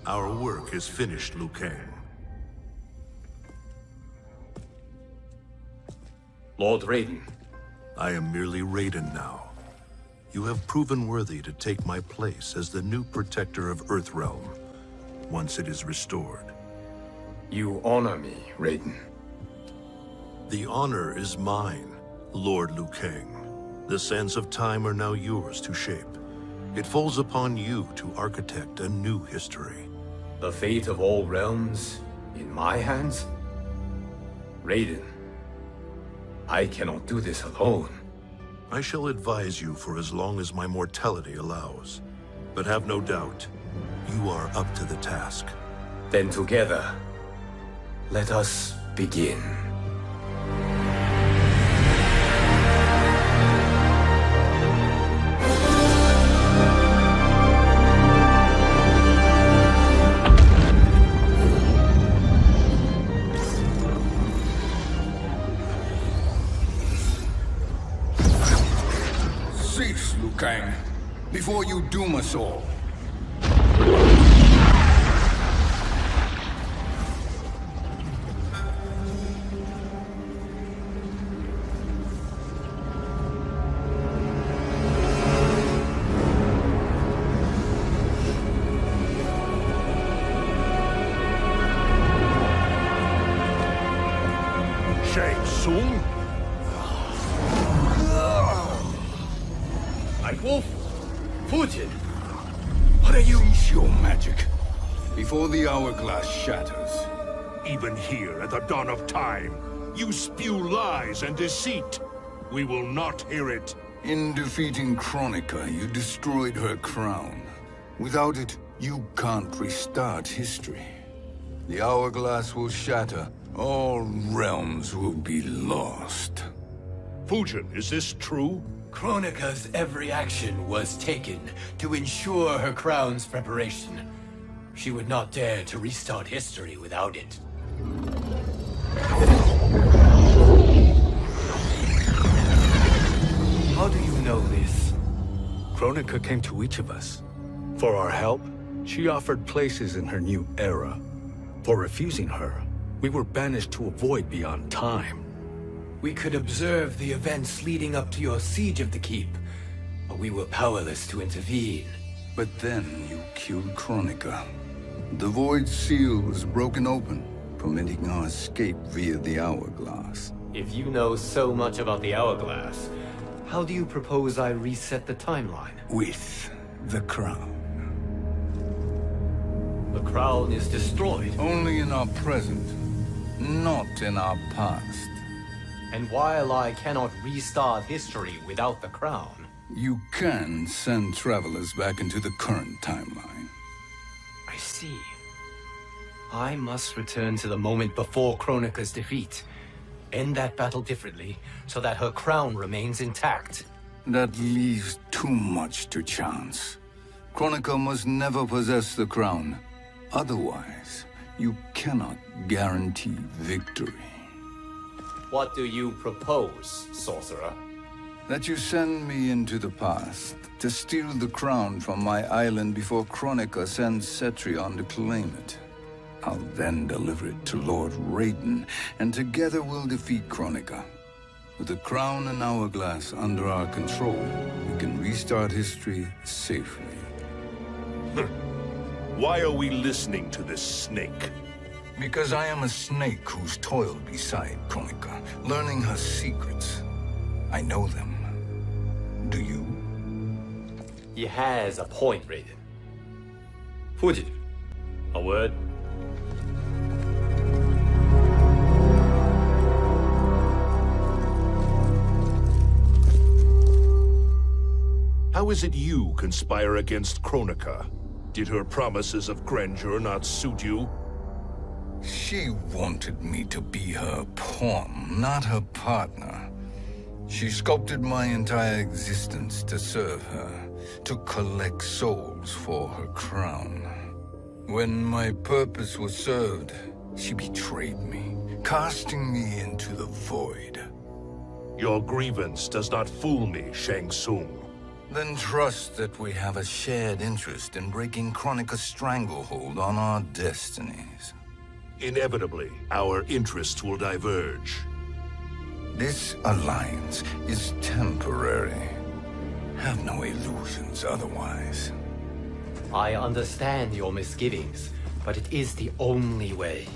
Our work is finished, Liu Kang. Lord Raiden. I am merely Raiden now. You have proven worthy to take my place as the new protector of Earthrealm, once it is restored. You honor me, Raiden. The honor is mine, Lord Liu Kang. The sands of time are now yours to shape. It falls upon you to architect a new history. The fate of all realms in my hands? Raiden, I cannot do this alone. I shall advise you for as long as my mortality allows. But have no doubt, you are up to the task. Then together, let us begin. Cease, Liu Kang, before you doom us all. Shang Tsung? Wolf, Fujin, what are you? Cease your magic, before the hourglass shatters. Even here at the dawn of time, you spew lies and deceit. We will not hear it. In defeating Kronika, you destroyed her crown. Without it, you can't restart history. The hourglass will shatter. All realms will be lost. Fujin, is this true? Kronika's every action was taken to ensure her crown's preparation. She would not dare to restart history without it. How do you know this? Kronika came to each of us. For our help, she offered places in her new era. For refusing her, we were banished to a void beyond time. We could observe the events leading up to your siege of the keep, but we were powerless to intervene. But then you killed Kronika. The void seal was broken open, permitting our escape via the hourglass. If you know so much about the hourglass, how do you propose I reset the timeline? With the crown. The crown is destroyed. Only in our present, not in our past. And while I cannot restart history without the crown... You can send travelers back into the current timeline. I see. I must return to the moment before Kronika's defeat. End that battle differently, so that her crown remains intact. That leaves too much to chance. Kronika must never possess the crown. Otherwise, you cannot guarantee victory. What do you propose, sorcerer? That you send me into the past to steal the crown from my island before Kronika sends Cetrion to claim it. I'll then deliver it to Lord Raiden, and together we'll defeat Kronika. With the crown and hourglass under our control, we can restart history safely. Why are we listening to this snake? Because I am a snake who's toiled beside Kronika, learning her secrets. I know them. Do you? He has a point, Raiden. Fujin, a word? How is it you conspire against Kronika? Did her promises of grandeur not suit you? She wanted me to be her pawn, not her partner. She sculpted my entire existence to serve her, to collect souls for her crown. When my purpose was served, she betrayed me, casting me into the void. Your grievance does not fool me, Shang Tsung. Then trust that we have a shared interest in breaking Kronika's stranglehold on our destinies. Inevitably, our interests will diverge. This alliance is temporary. Have no illusions otherwise. I understand your misgivings, but it is the only way.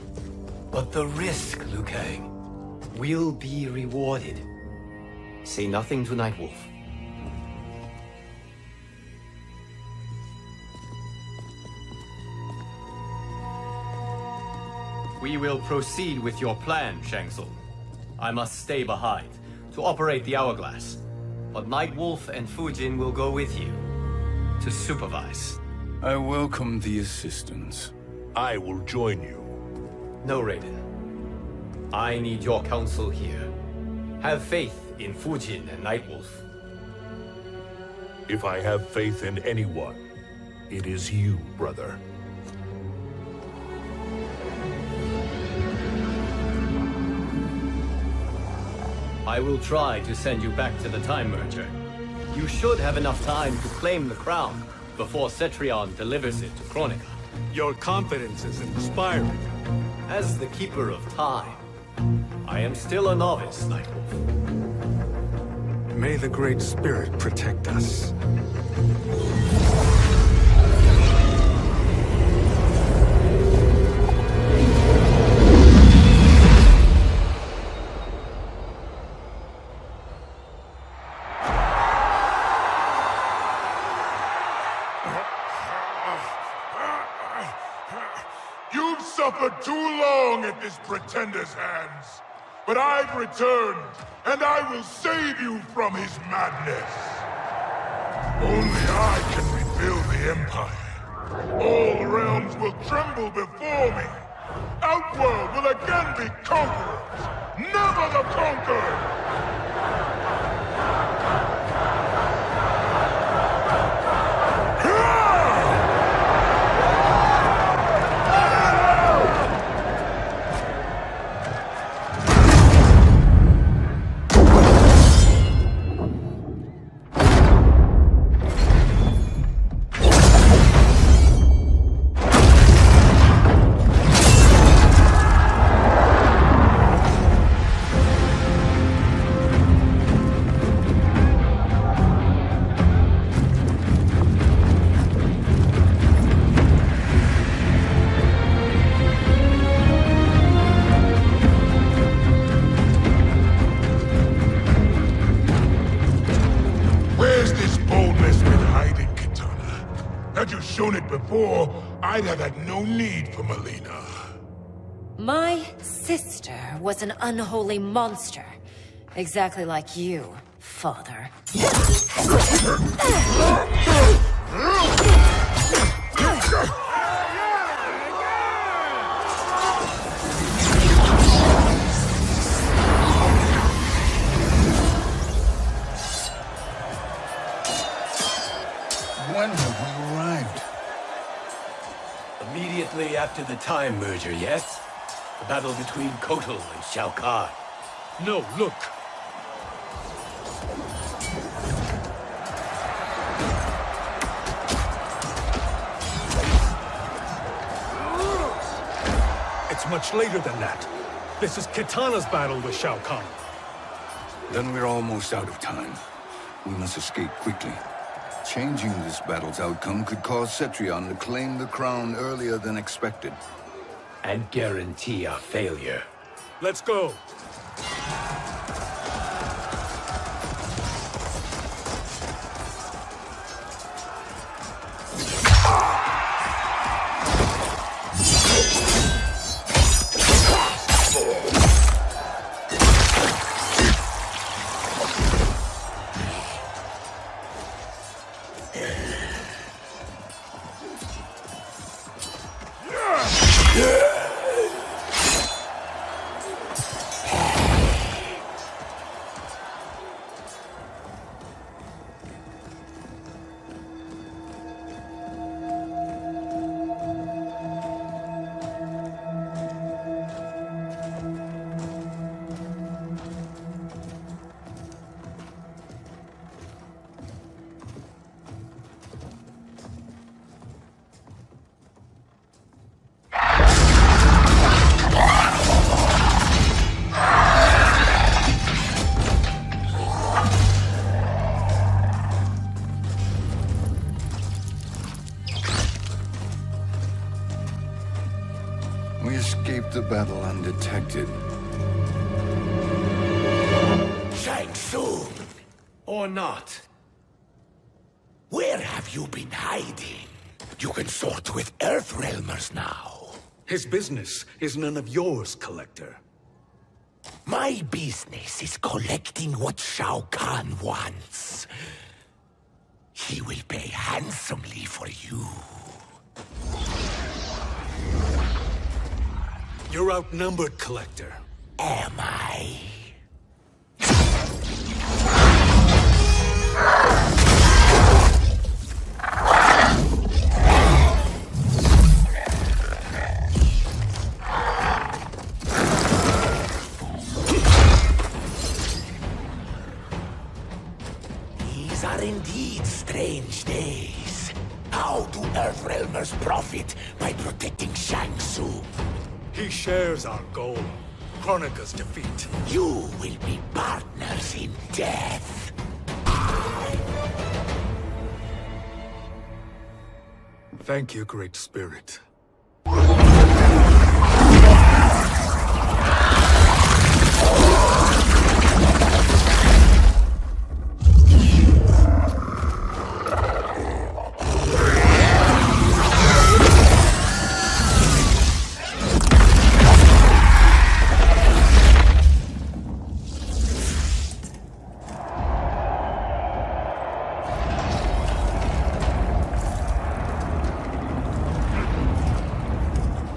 But the risk, Liu Kang, will be rewarded. Say nothing to Nightwolf. We will proceed with your plan, Shang Tsung. I must stay behind to operate the Hourglass. But Nightwolf and Fujin will go with you to supervise. I welcome the assistance. I will join you. No, Raiden. I need your counsel here. Have faith in Fujin and Nightwolf. If I have faith in anyone, it is you, brother. I will try to send you back to the Time Merger. You should have enough time to claim the crown before Cetrion delivers it to Kronika. Your confidence is inspiring. As the Keeper of Time, I am still a novice, Nightwolf. May the Great Spirit protect us. You've suffered too long at this pretender's hands. But I've returned, and I will save you from his madness. Only I can rebuild the Empire. All realms will tremble before me. Outworld will again be conquerors, never the conquered! Shown it before, I'd have had no need for Melina. My sister was an unholy monster. Exactly like you, father. When have we arrived? Immediately after the Time Merger, yes? The battle between Kotal and Shao Kahn. No, look. It's much later than that. This is Kitana's battle with Shao Kahn. Then we're almost out of time. We must escape quickly. Changing this battle's outcome could cause Cetrion to claim the crown earlier than expected. And guarantee a failure. Let's go. We escaped the battle undetected. Shang Tsung, Or not. where have you been hiding? You can sort with Earthrealmers now. His business is none of yours, Collector. My business is collecting what Shao Kahn wants. He will pay handsomely for you. You're outnumbered, Collector. Am I? These are indeed strange days. How do Earthrealmers profit by protecting Shang Tsung? He shares our goal. Kronika's defeat. You will be partners in death. Thank you, Great Spirit.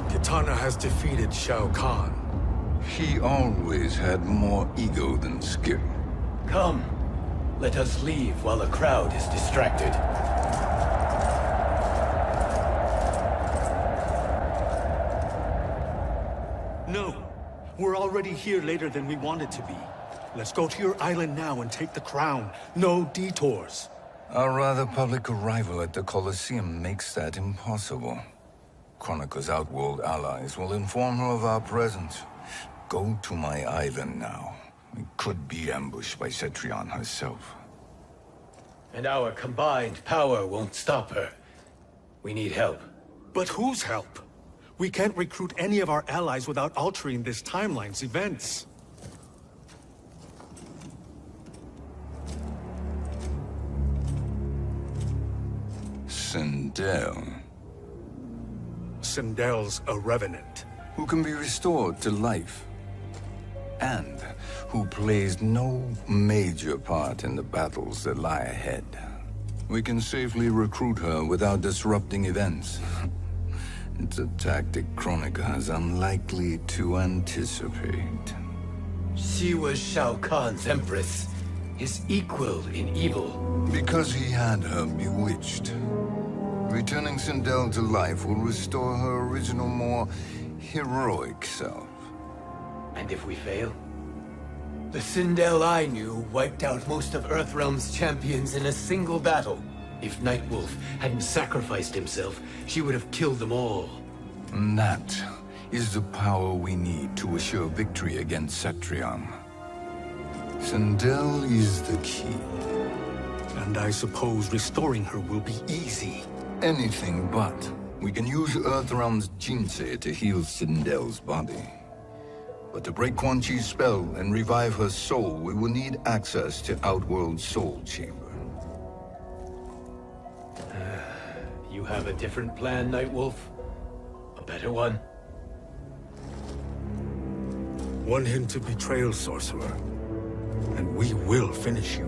Kitana has defeated Shao Kahn. He always had more ego than skill. Come. Let us leave while the crowd is distracted. No. We're already here later than we wanted to be. Let's go to your island now and take the crown. No detours. Our rather public arrival at the Colosseum makes that impossible. Kronika's outworld allies will inform her of our presence. Go to my island now. We could be ambushed by Cetrion herself. And our combined power won't stop her. We need help. But whose help? We can't recruit any of our allies without altering this timeline's events. Sindel, Sindel's a revenant. who can be restored to life, and who plays no major part in the battles that lie ahead. We can safely recruit her without disrupting events. It's a tactic Kronika is unlikely to anticipate. She was Shao Kahn's empress, his equal in evil. Because he had her bewitched. Returning Sindel to life will restore her original, more heroic self. And if we fail? The Sindel I knew wiped out most of Earthrealm's champions in a single battle. If Nightwolf hadn't sacrificed himself, she would have killed them all. And that is the power we need to assure victory against Cetrion. Sindel is the key. And I suppose restoring her will be easy. Anything but. We can use Earthrealm's Jinsei to heal Sindel's body. But to break Quan Chi's spell and revive her soul, we will need access to Outworld's Soul Chamber. You have a different plan, Nightwolf? A better one? One hint to betrayal, sorcerer. And we will finish you.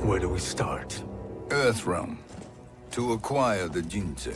Where do we start? Earthrealm. To acquire the Jinsei.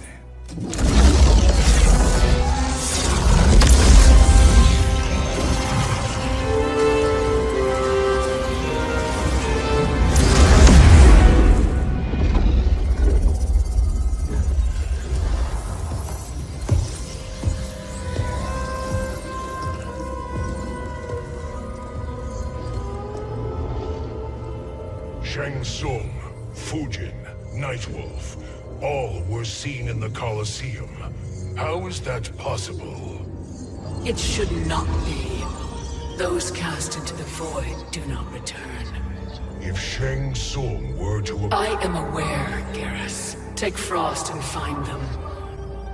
Shang Tsung, Fujin, Nightwolf, all were seen in the Colosseum. How is that possible? It should not be. Those cast into the void do not return. If Shang Tsung were to... I am aware, Garrus. Take Frost and find them.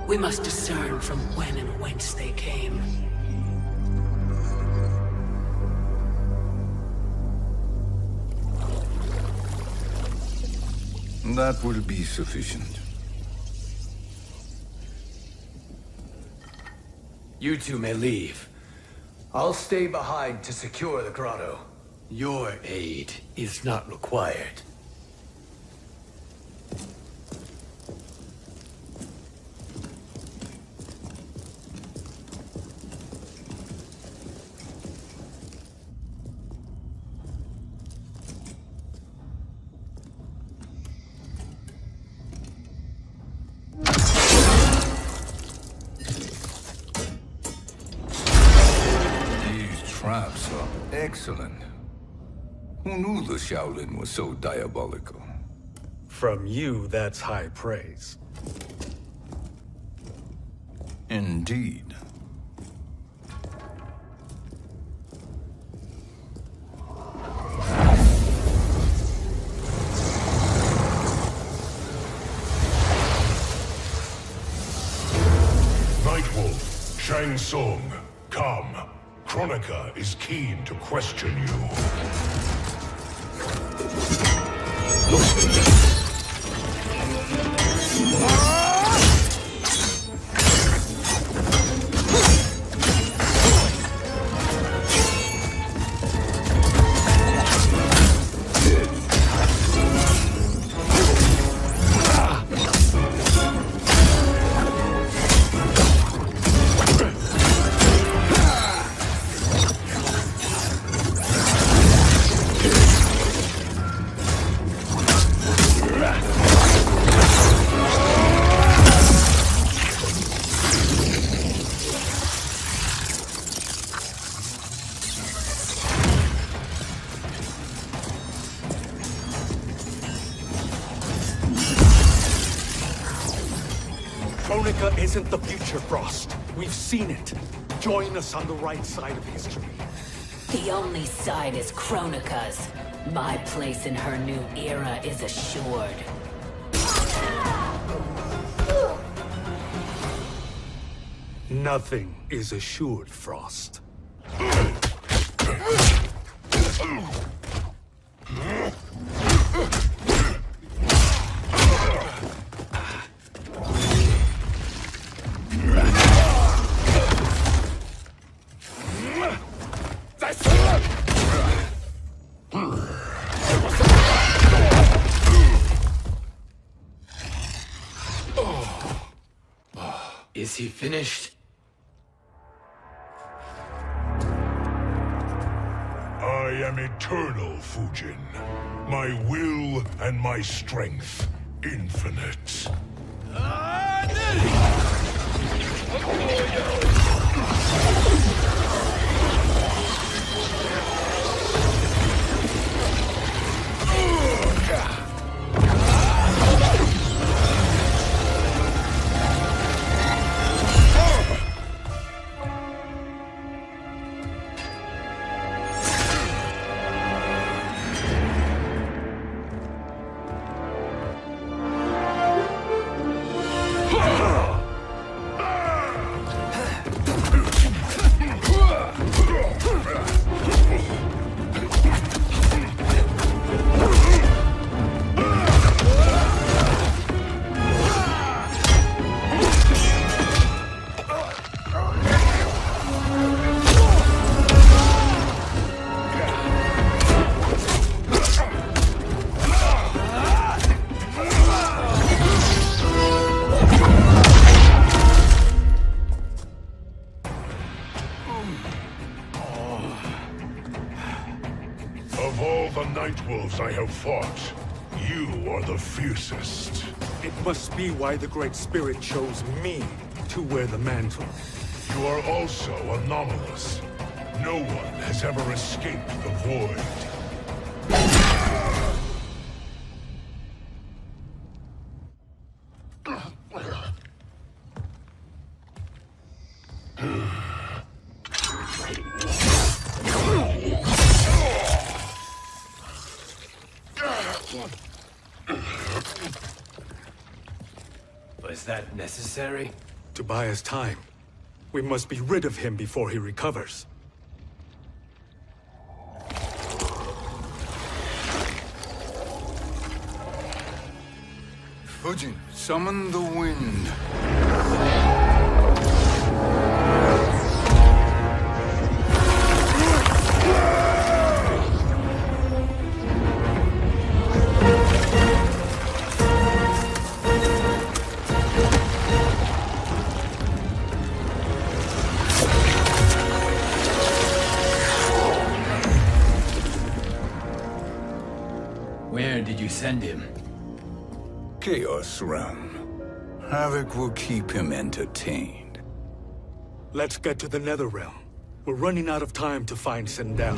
We must discern from when and whence they came. That will be sufficient. You two may leave. I'll stay behind to secure the grotto. Your aid is not required. Traps are excellent. Who knew the Shaolin was so diabolical? From you, that's high praise. Indeed. Nightwolf, Shang Tsung, come. Kronika is keen to question you. Kronika isn't the future, Frost. We've seen it. Join us on the right side of history. The only side is Kronika's. My place in her new era is assured. Nothing is assured, Frost. Is he finished? I am eternal, Fujin. My will and my strength, infinite. Of all the Nightwolves I have fought, you are the fiercest. It must be why the Great Spirit chose me to wear the mantle. You are also anomalous. No one has ever escaped the void. Was that necessary? To buy us time, we must be rid of him before he recovers. Fujin, summon the wind. Where did you send him? Chaos Realm. Havoc will keep him entertained. Let's get to the Netherrealm. We're running out of time to find Sindel.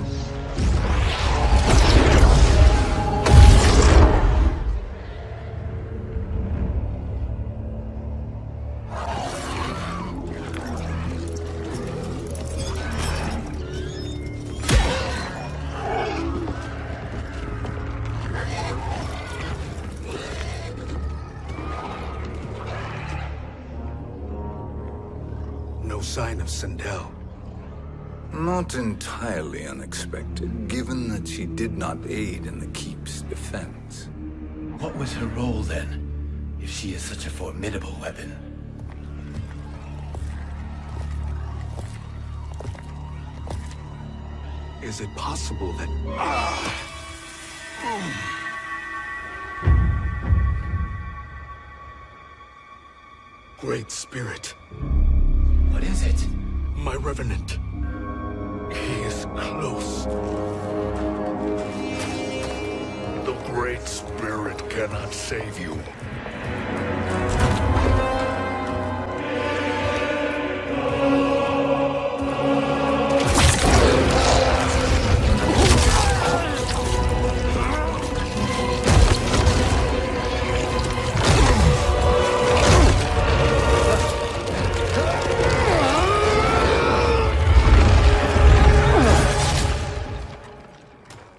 No sign of Sindel. Not entirely unexpected, given that she did not aid in the Keep's defense. What was her role then, if she is such a formidable weapon? Is it possible that... Great Spirit. What is it? My Revenant. He is close. The Great Spirit cannot save you.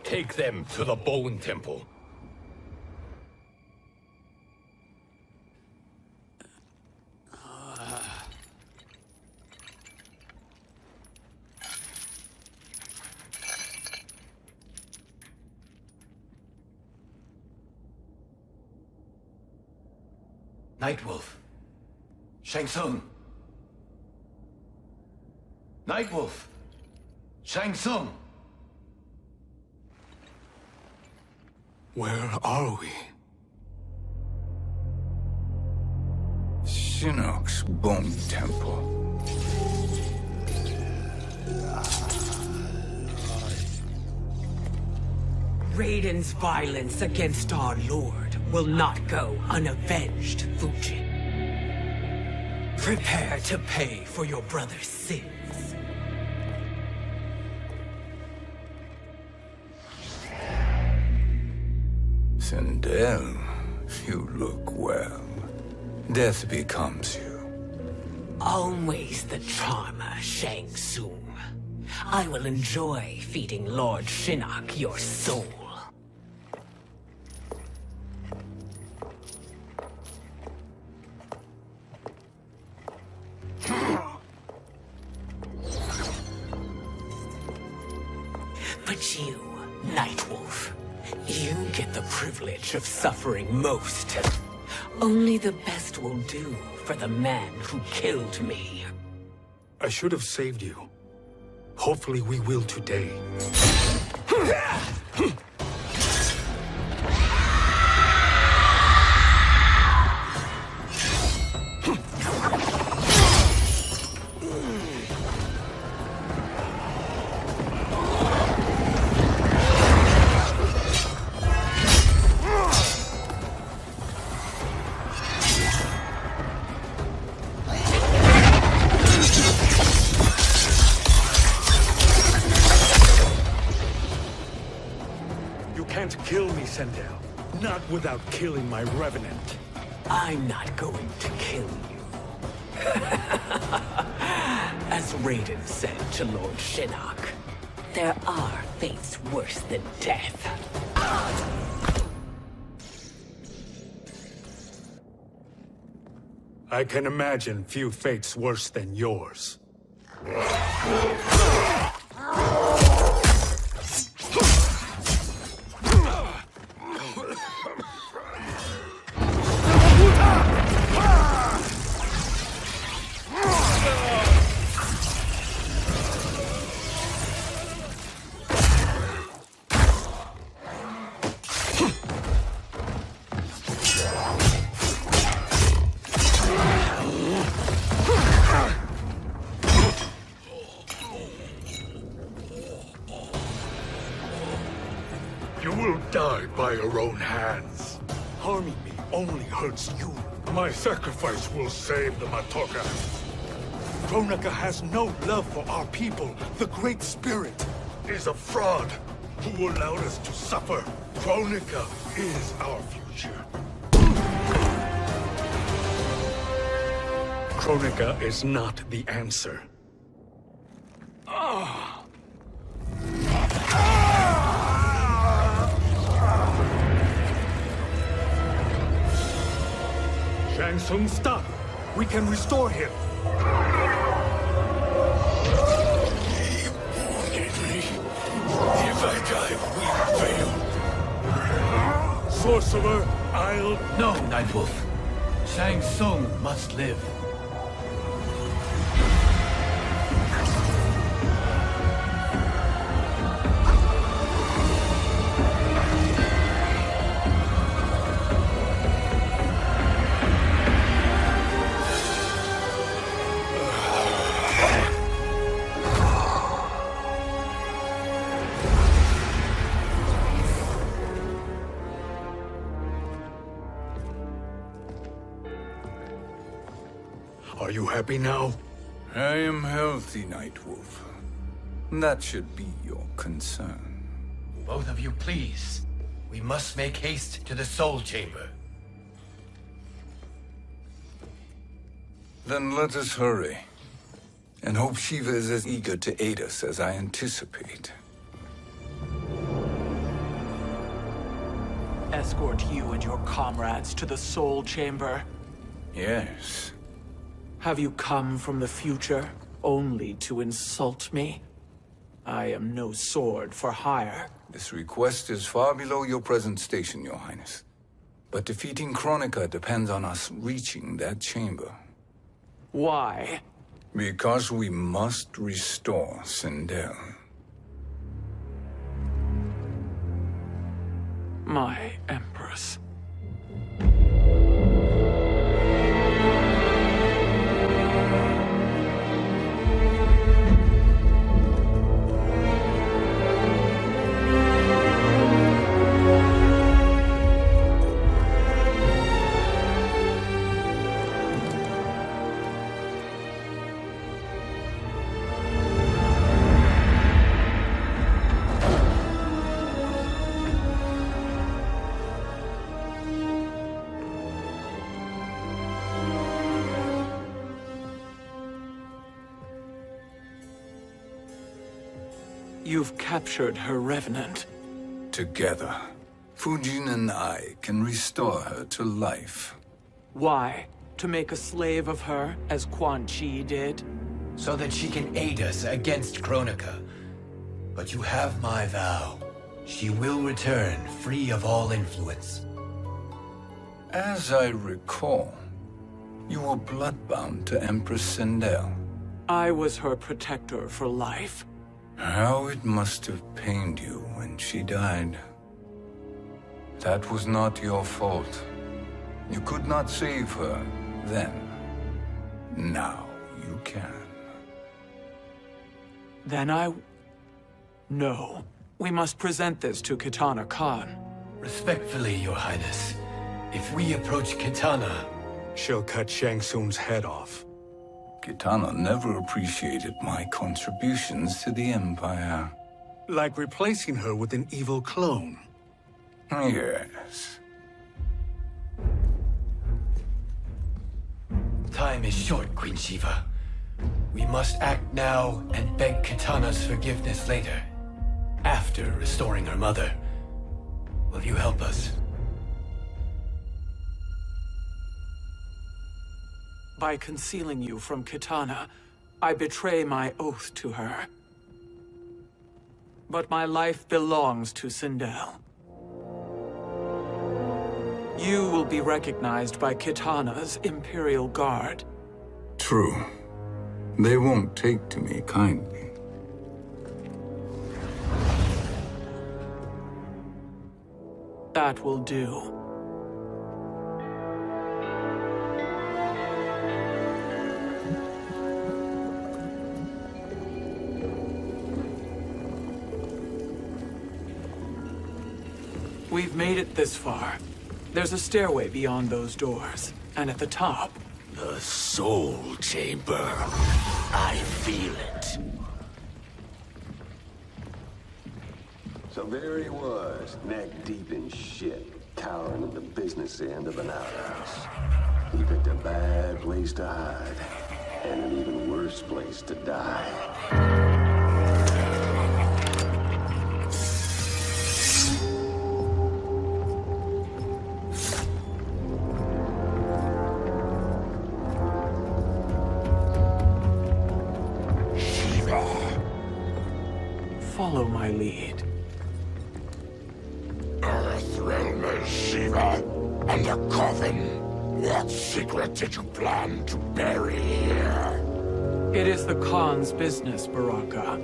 Take them to the Bone Temple. Nightwolf. Shang Tsung. Nightwolf. Shang Tsung. Where are we? Shinnok's Bone Temple. Raiden's violence against our Lord will not go unavenged, Fujin. Prepare to pay for your brother's sins. Sindel, you look well. Death becomes you. Always the charmer, Shang Tsung. I will enjoy feeding Lord Shinnok your soul. But you, Nightwolf, you get the privilege of suffering most. Only the best will do for the man who killed me. I should have saved you. Hopefully we will today. Kill me, Sindel. Not without killing my Revenant. I'm not going to kill you. As Raiden said to Lord Shinnok, there are fates worse than death. I can imagine few fates worse than yours. You will die by your own hands. Harming me only hurts you. My sacrifice will save the Matoka. Kronika has no love for our people. The Great Spirit Is a fraud who allowed us to suffer. Kronika is our future. Kronika is not the answer. Shang Tsung, stop! We can restore him. If I die, we fail. Sorcerer, I'll... No, Nightwolf. Shang Tsung must live. Are you happy now? I am healthy, Nightwolf. That should be your concern. Both of you, please. We must make haste to the Soul Chamber. Then let us hurry. And hope Shiva is as eager to aid us as I anticipate. Escort you and your comrades to the Soul Chamber. Yes. Have you come from the future only to insult me? I am no sword for hire. This request is far below your present station, Your Highness. But defeating Kronika depends on us reaching that chamber. Why? Because we must restore Sindel. My Empress. You've captured her revenant. Together, Fujin and I can restore her to life. Why? To make a slave of her, as Quan Chi did? So that she can aid us against Kronika. But you have my vow. She will return free of all influence. As I recall, you were bloodbound to Empress Sindel. I was her protector for life. How it must have pained you when she died. That was not your fault. You could not save her then. Now you can. Then No. We must present this to Kitana Khan. Respectfully, Your Highness, if we approach Kitana... She'll cut Shang Tsung's head off. Kitana never appreciated my contributions to the Empire. Like replacing her with an evil clone. Yes. Time is short, Queen Shiva. We must act now and beg Kitana's forgiveness later. After restoring her mother. Will you help us? By concealing you from Kitana, I betray my oath to her. But my life belongs to Sindel. You will be recognized by Kitana's Imperial Guard. True. They won't take to me kindly. That will do. We've made it this far. There's a stairway beyond those doors, and at the top... The Soul Chamber. I feel it. So there he was, neck deep in shit, cowering at the business end of an outhouse. He picked a bad place to hide, and an even worse place to die. Follow my lead. Earthrealmer Shiva, and a coffin. What secret did you plan to bury here? It is the Khan's business, Baraka.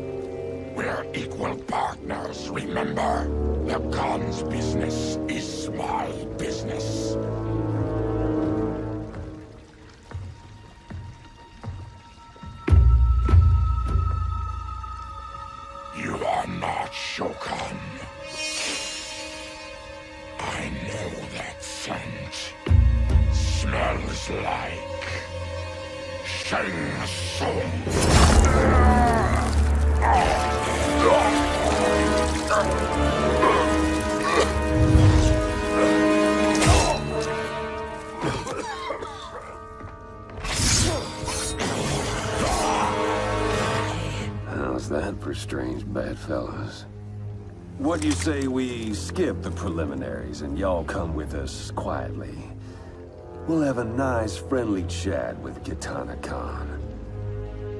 We're equal partners, remember? The Khan's business is my business. You are not Shokan. I know that scent. Smells like Shang Tsung. How's that for strange bedfellows? What do you say we skip the preliminaries and y'all come with us quietly? We'll have a nice, friendly chat with Kitana Khan.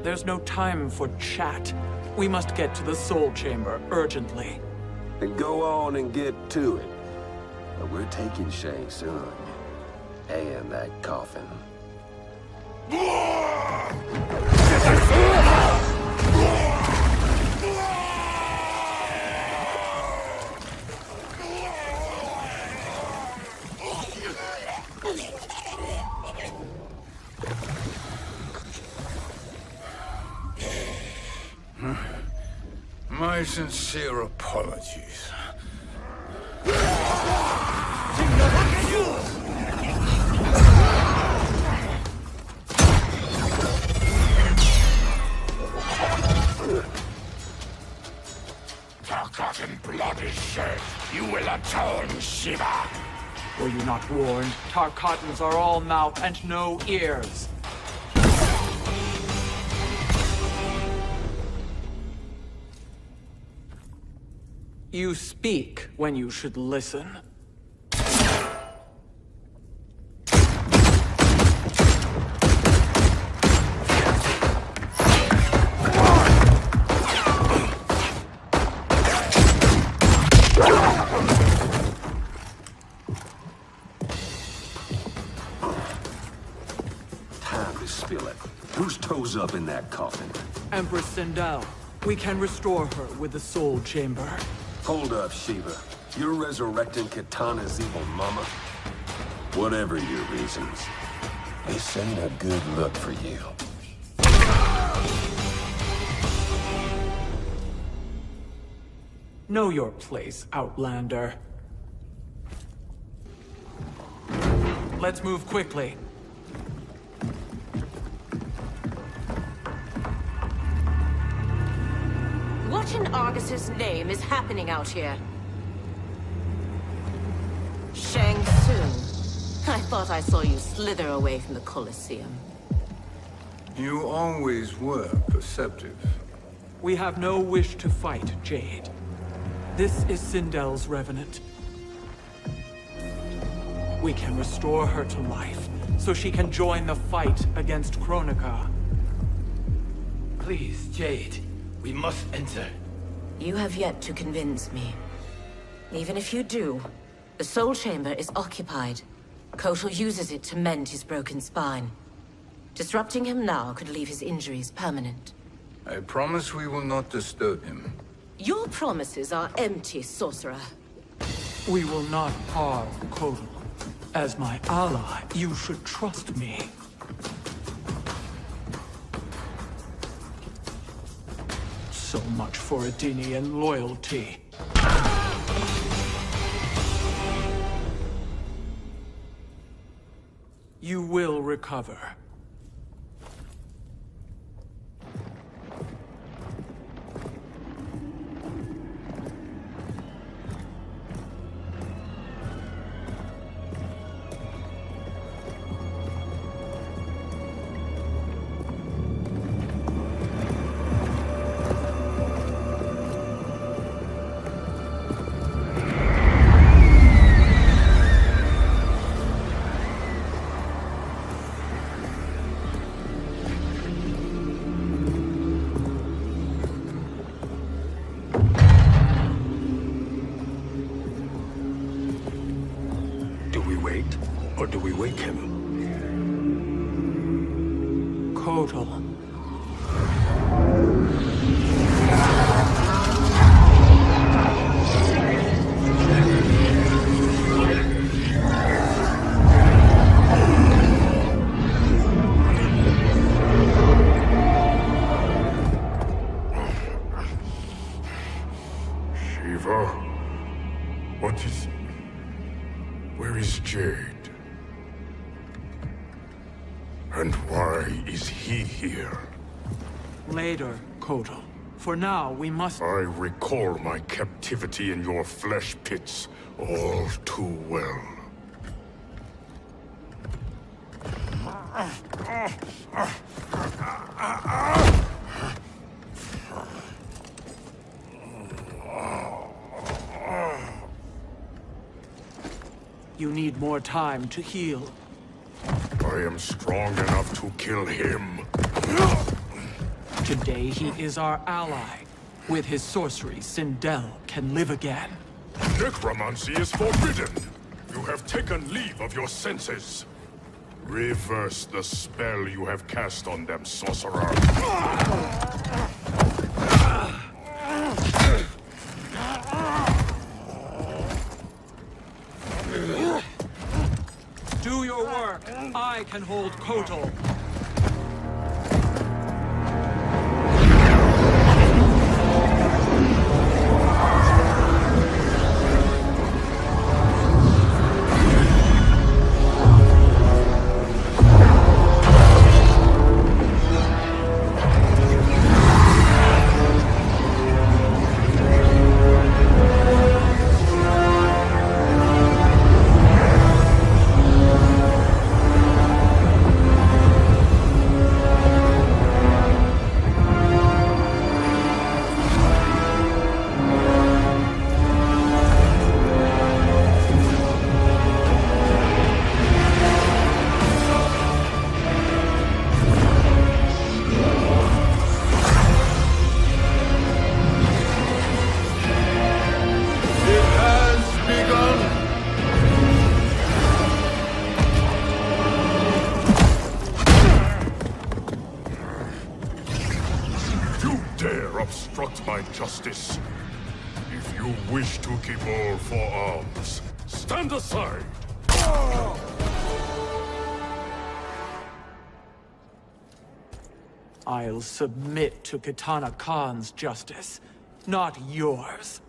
There's no time for chat. We must get to the Soul Chamber urgently. Then go on and get to it. But we're taking Shang Tsung. And that coffin. My sincere apologies. Forgotten blood is shed. You will atone, Shiva. Were you not warned? Tarkatans are all mouth and no ears. You speak when you should listen. Time to spill it. Whose toes up in that coffin? Empress Sindel. We can restore her with the Soul Chamber. Hold up, Shiva. You're resurrecting Kitana's evil mama? Whatever your reasons, this ain't a good look for you. Know your place, Outlander. Let's move quickly. What in Argus's name is happening out here? Shang Tsung. I thought I saw you slither away from the Colosseum. You always were perceptive. We have no wish to fight, Jade. This is Sindel's revenant. We can restore her to life, so she can join the fight against Kronika. Please, Jade, we must enter. You have yet to convince me. Even if you do, the Soul Chamber is occupied. Kotal uses it to mend his broken spine. Disrupting him now could leave his injuries permanent. I promise we will not disturb him. Your promises are empty, sorcerer. We will not harm Kotal. As my ally, you should trust me. So much for Adenian loyalty. You will recover. Do we wait, or do we wake him? Kotal. Shiva? What is... Where is Jade? And why is he here? Later, Kotal. For now, we must... I recall my captivity in your flesh pits all too well. You need more time to heal. I am strong enough to kill him. Today, he is our ally. With his sorcery, Sindel can live again. Necromancy is forbidden. You have taken leave of your senses. Reverse the spell you have cast on them, sorcerer. Do your work. I can hold Kotal. Obstruct my justice. If you wish to keep all four arms, stand aside! I'll submit to Kitana Khan's justice, not yours.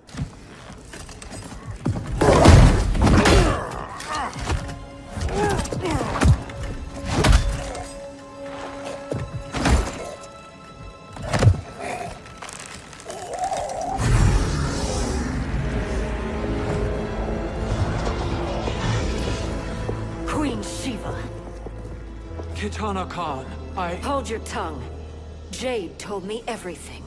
Queen Shiva. Kitana Khan, Hold your tongue. Jade told me everything.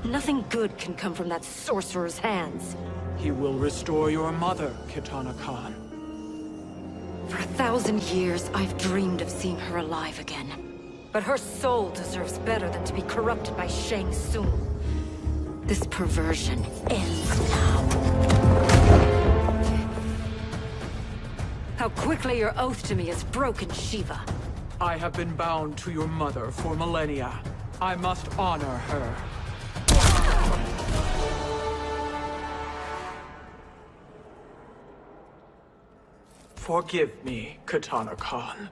Nothing good can come from that sorcerer's hands. He will restore your mother, Kitana Khan. For 1,000 years, I've dreamed of seeing her alive again. But her soul deserves better than to be corrupted by Shang Tsung. This perversion ends now. How quickly your oath to me has broken, Shiva. I have been bound to your mother for millennia. I must honor her. Forgive me, Kitana Khan.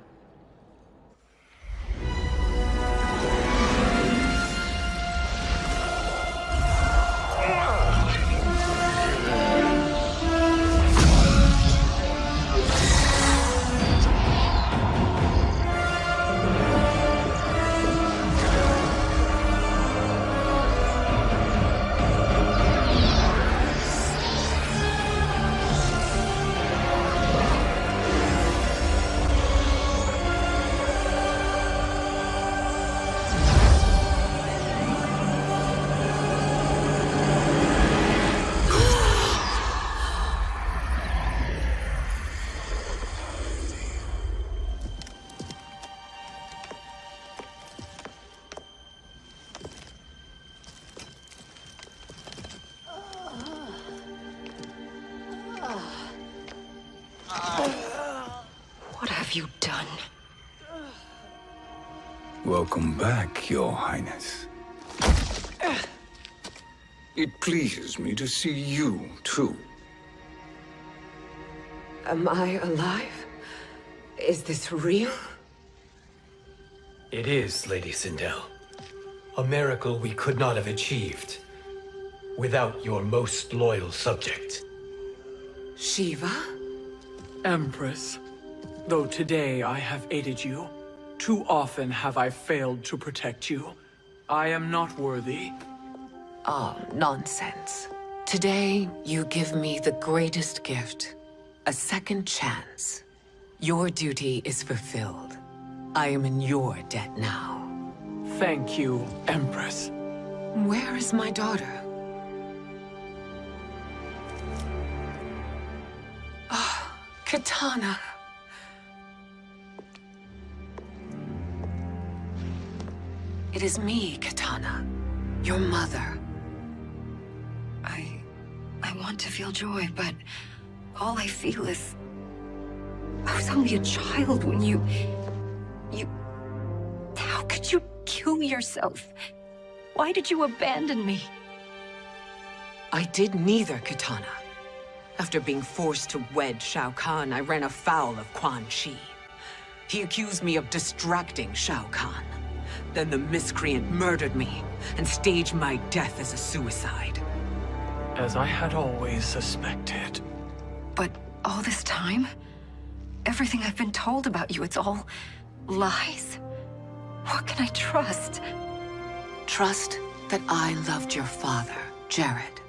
What have you done? Welcome back, Your Highness. It pleases me to see you, too. Am I alive? Is this real? It is, Lady Sindel. A miracle we could not have achieved without your most loyal subject. Shiva? Empress, though today I have aided you, too often have I failed to protect you. I am not worthy. Oh, nonsense. Today, you give me the greatest gift. A second chance. Your duty is fulfilled. I am in your debt now. Thank you, Empress. Where is my daughter? Oh, Kitana. It is me, Kitana. Your mother. I want to feel joy, but all I feel is... I was only a child when you... How could you kill yourself? Why did you abandon me? I did neither, Kitana. After being forced to wed Shao Kahn, I ran afoul of Quan Chi. He accused me of distracting Shao Kahn. Then the miscreant murdered me and staged my death as a suicide. As I had always suspected. But all this time? Everything I've been told about you, it's all lies? What can I trust? Trust that I loved your father, Jared.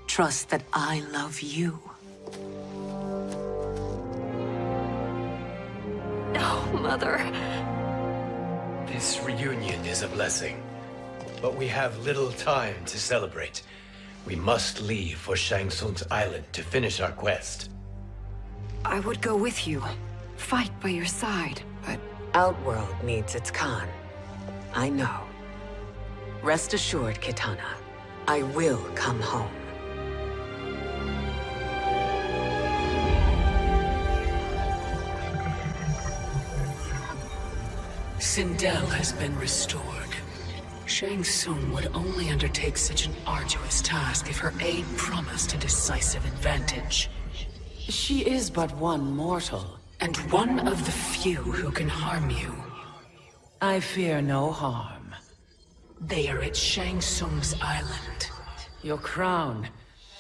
Trust that I love you. No, Mother. This reunion is a blessing, but we have little time to celebrate. We must leave for Shang Tsung's island to finish our quest. I would go with you, fight by your side, but... Outworld needs its Khan. I know. Rest assured, Kitana. I will come home. Sindel has been restored. Shang Tsung would only undertake such an arduous task if her aid promised a decisive advantage. She is but one mortal, and one of the few who can harm you. I fear no harm. They are at Shang Tsung's island. Your crown.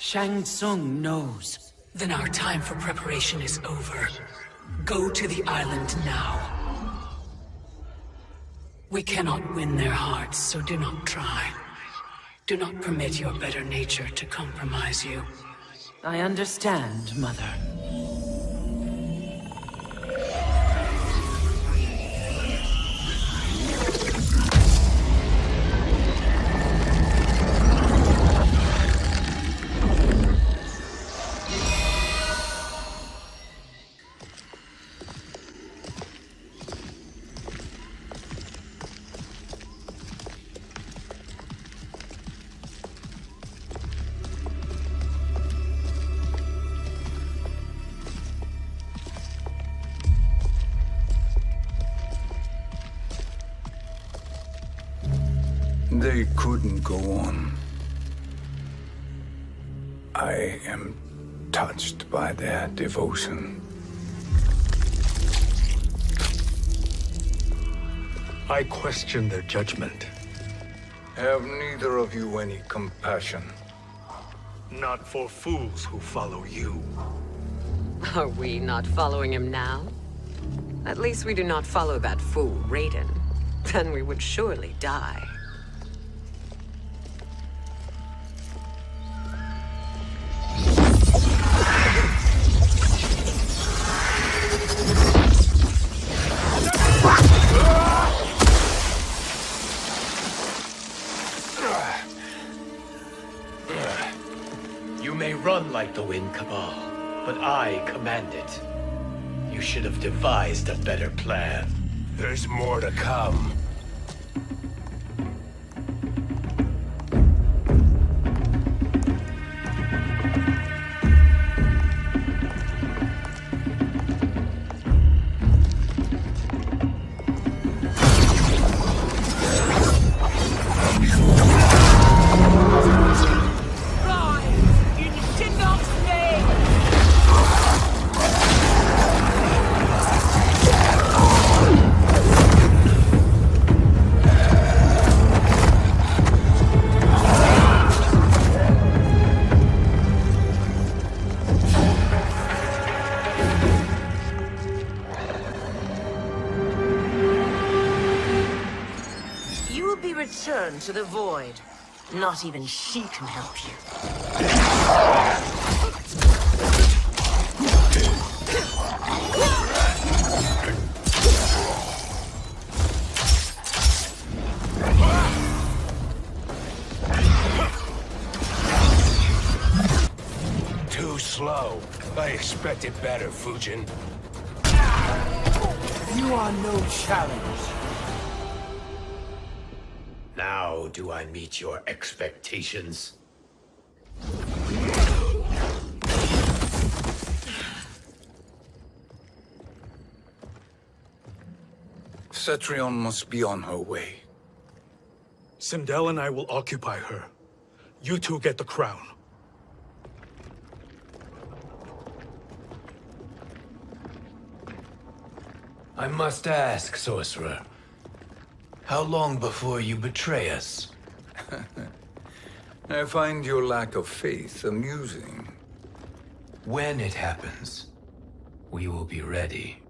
Shang Tsung knows. Then our time for preparation is over. Go to the island now. We cannot win their hearts, so do not try. Do not permit your better nature to compromise you. I understand, Mother. They couldn't go on. I am touched by their devotion. I question their judgment. Have neither of you any compassion? Not for fools who follow you. Are we not following him now? At least we do not follow that fool, Raiden. Then we would surely die. You may run like the wind, Cabal, but I command it. You should have devised a better plan. There's more to come. Return to the void. Not even she can help you. Too slow. I expected better, Fujin. You are no challenge. Now do I meet your expectations? Cetrion must be on her way. Sindel and I will occupy her. You two get the crown. I must ask, sorcerer. How long before you betray us? I find your lack of faith amusing. When it happens, we will be ready.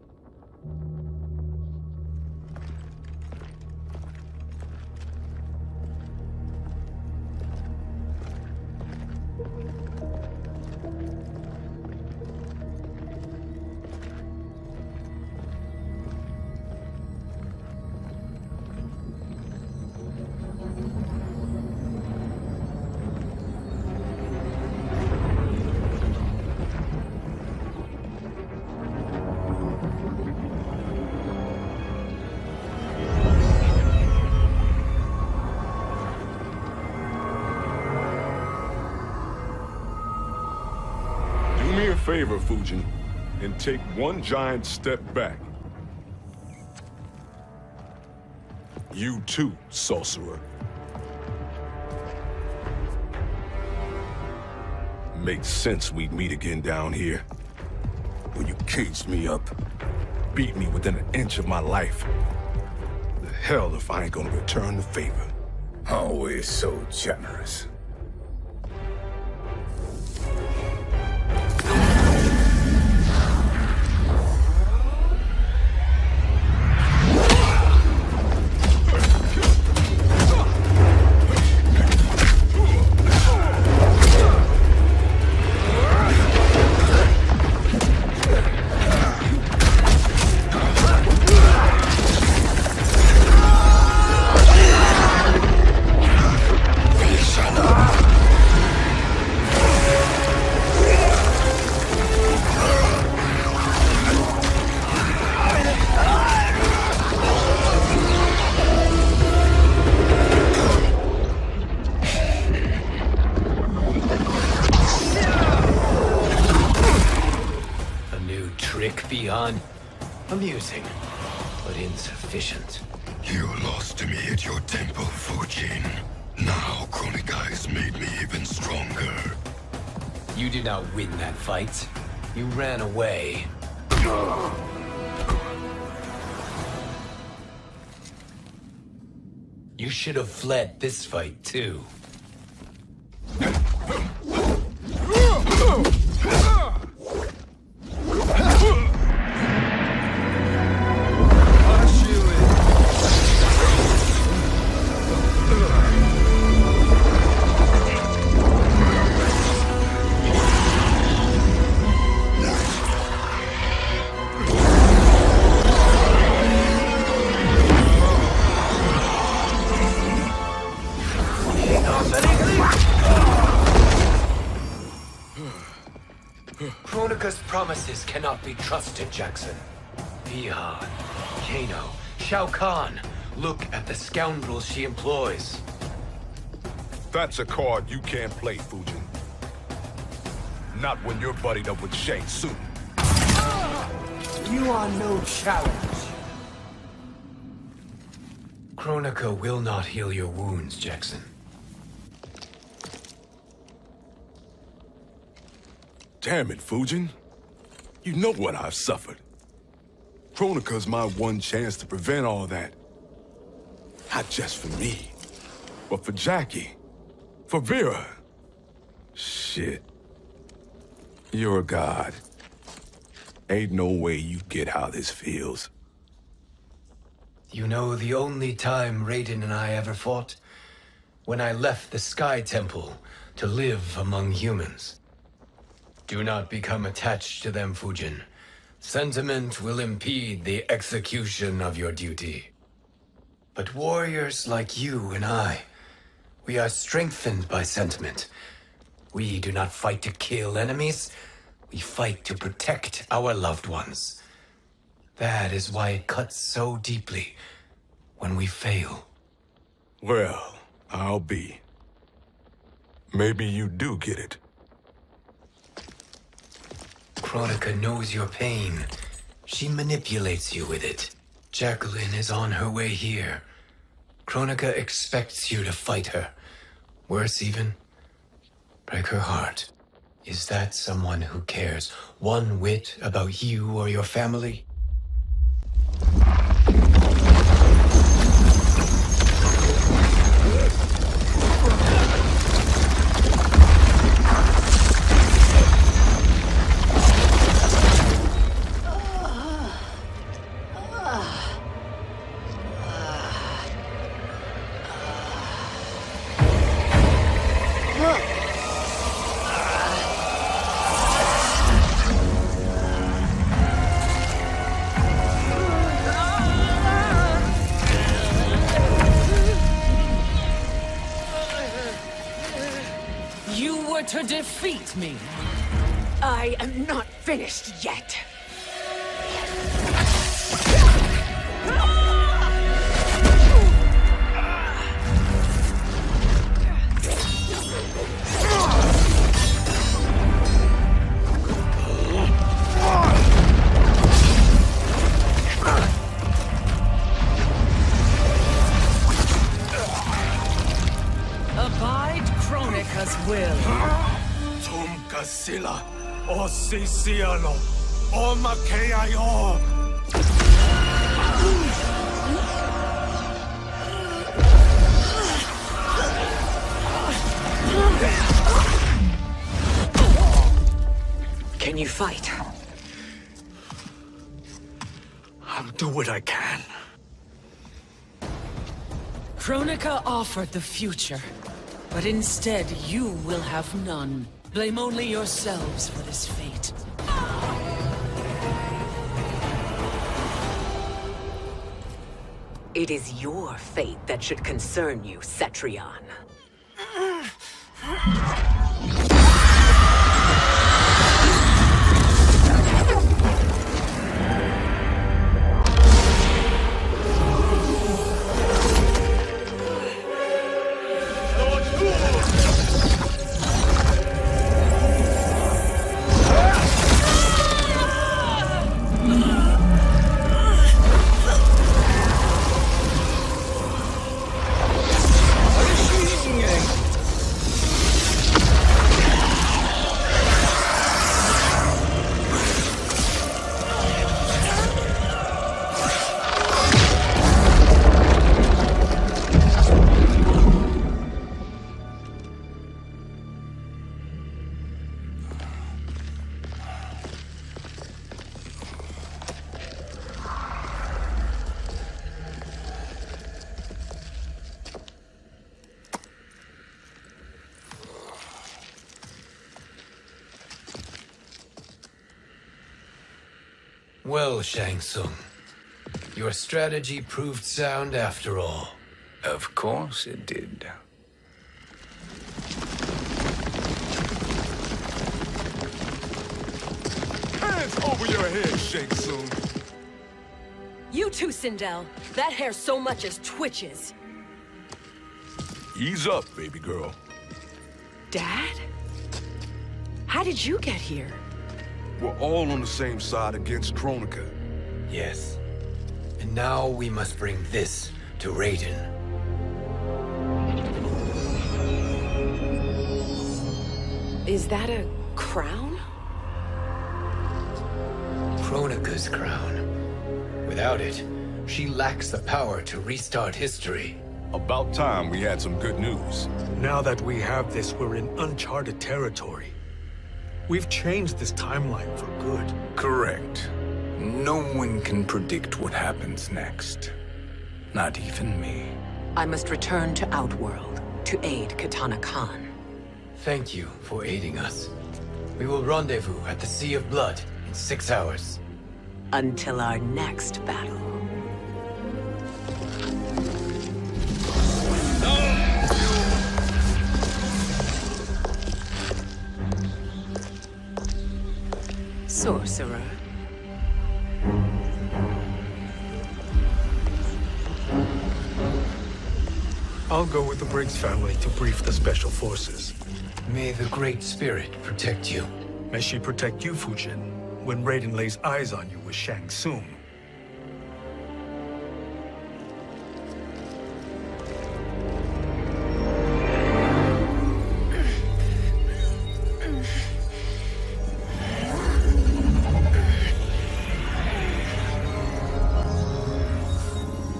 Favor, Fujin, and take one giant step back. You too, sorcerer. Makes sense we'd meet again down here. When you caged me up, beat me within an inch of my life. The hell if I ain't gonna return the favor. Always so generous. Beyond amusing, but insufficient. You lost to me at your temple, Fujin. Now Kronika has made me even stronger. You did not win that fight. You ran away. You should have fled this fight, too. Kronika's promises cannot be trusted, Jackson. Bihan, Kano, Shao Kahn. Look at the scoundrels she employs. That's a card you can't play, Fujin. Not when you're buddied up with Shang Tsung. You are no challenge. Kronika will not heal your wounds, Jackson. Damn it, Fujin. You know what I've suffered. Kronika's my one chance to prevent all that. Not just for me, but for Jackie, for Vera. Shit. You're a god. Ain't no way you get how this feels. You know the only time Raiden and I ever fought? When I left the Sky Temple to live among humans. Do not become attached to them, Fujin. Sentiment will impede the execution of your duty. But warriors like you and I, we are strengthened by sentiment. We do not fight to kill enemies. We fight to protect our loved ones. That is why it cuts so deeply when we fail. Well, I'll be. Maybe you do get it. Kronika knows your pain. She manipulates you with it. Jacqueline is on her way here. Kronika expects you to fight her. Worse even, break her heart. Is that someone who cares one whit about you or your family? To defeat me. I am not finished yet. Abide Kronika's will. Sila, o Siciano, o Makeayo. Can you fight? I'll do what I can. Kronika offered the future, but instead you will have none. Blame only yourselves for this fate. It is your fate that should concern you, Cetrion. Well, Shang Tsung, your strategy proved sound after all. Of course it did. Hands over your head, Shang Tsung. You too, Sindel. That hair so much as twitches. Ease up, baby girl. Dad? How did you get here? We're all on the same side against Kronika. Yes. And now we must bring this to Raiden. Is that a crown? Kronika's crown. Without it, she lacks the power to restart history. About time we had some good news. Now that we have this, we're in uncharted territory. We've changed this timeline for good. Correct. No one can predict what happens next. Not even me. I must return to Outworld to aid Katana Khan. Thank you for aiding us. We will rendezvous at the Sea of Blood in 6 hours. Until our next battle. Sorcerer. I'll go with the Briggs family to brief the Special Forces. May the Great Spirit protect you. May she protect you, Fujin, when Raiden lays eyes on you with Shang Tsung.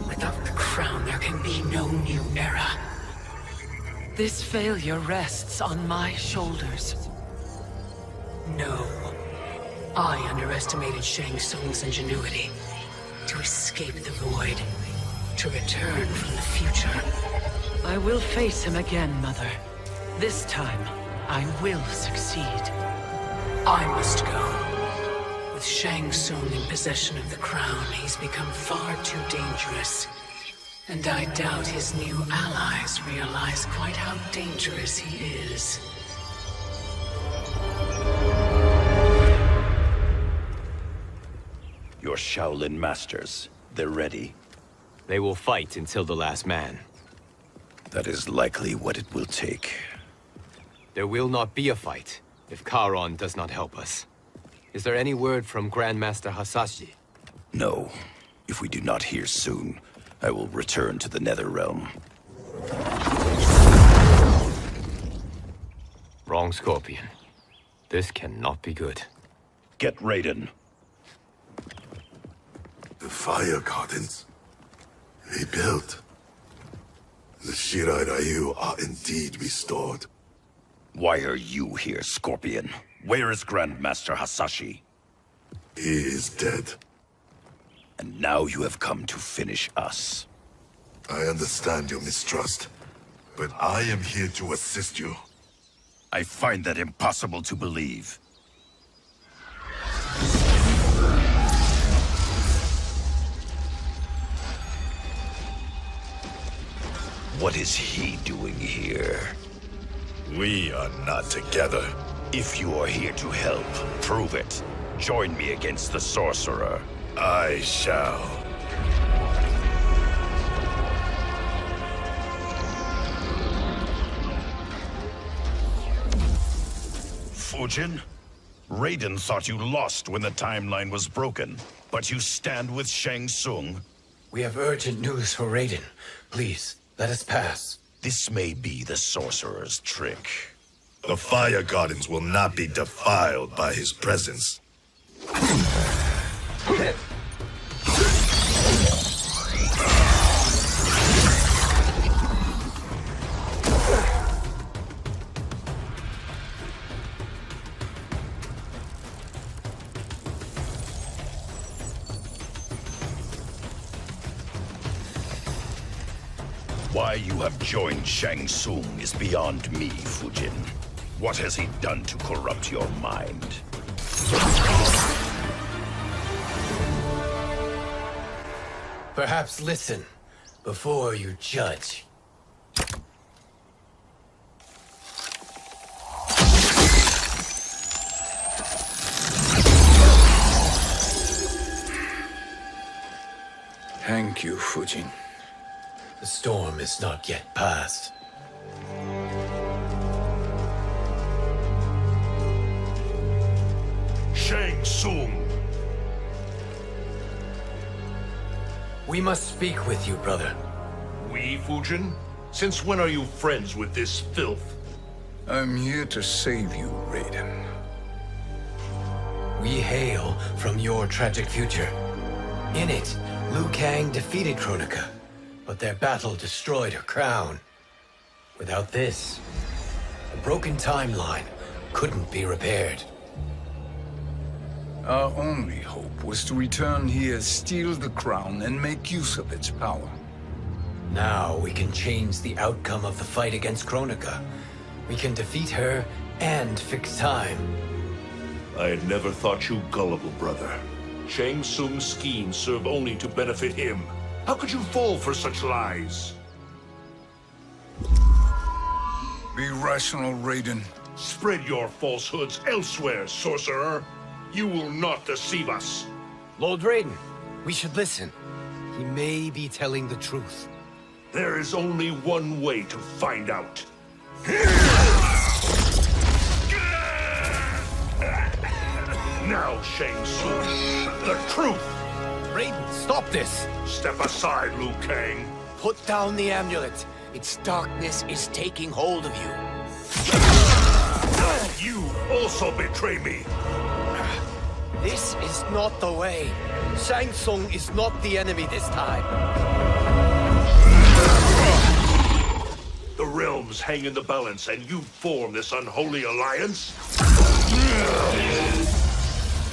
Without the crown, there can be no new era. This failure rests on my shoulders. No. I underestimated Shang Tsung's ingenuity. To escape the void. To return from the future. I will face him again, Mother. This time, I will succeed. I must go. With Shang Tsung in possession of the crown, he's become far too dangerous. And I doubt his new allies realize quite how dangerous he is. Your Shaolin masters, they're ready. They will fight until the last man. That is likely what it will take. There will not be a fight if Charon does not help us. Is there any word from Grandmaster Hasashi? No. If we do not hear soon, I will return to the Netherrealm. Wrong, Scorpion. This cannot be good. Get Raiden. The fire gardens. Rebuilt. The Shirai Ryu are indeed restored. Why are you here, Scorpion? Where is Grandmaster Hasashi? He is dead. And now you have come to finish us. I understand your mistrust, but I am here to assist you. I find that impossible to believe. What is he doing here? We are not together. If you are here to help, prove it. Join me against the Sorcerer. I shall. Fujin? Raiden thought you lost when the timeline was broken, but you stand with Shang Tsung. We have urgent news for Raiden. Please, let us pass. This may be the Sorcerer's trick. The fire gardens will not be defiled by his presence. Why you have joined Shang Tsung is beyond me, Fujin. What has he done to corrupt your mind? Perhaps listen before you judge. Thank you, Fujin. The storm is not yet past. Shang Tsung! We must speak with you, brother. We, Fujin? Since when are you friends with this filth? I'm here to save you, Raiden. We hail from your tragic future. In it, Liu Kang defeated Kronika, but their battle destroyed her crown. Without this, the broken timeline couldn't be repaired. Our only hope was to return here, steal the crown, and make use of its power. Now we can change the outcome of the fight against Kronika. We can defeat her and fix time. I had never thought you gullible, brother. Shang Tsung's schemes serve only to benefit him. How could you fall for such lies? Be rational, Raiden. Spread your falsehoods elsewhere, sorcerer. You will not deceive us. Lord Raiden, we should listen. He may be telling the truth. There is only one way to find out. Now, Shang Tsung, the truth! Raiden, stop this! Step aside, Liu Kang. Put down the amulet. Its darkness is taking hold of you. You also betray me. This is not the way. Shang Tsung is not the enemy this time. The realms hang in the balance, and you form this unholy alliance?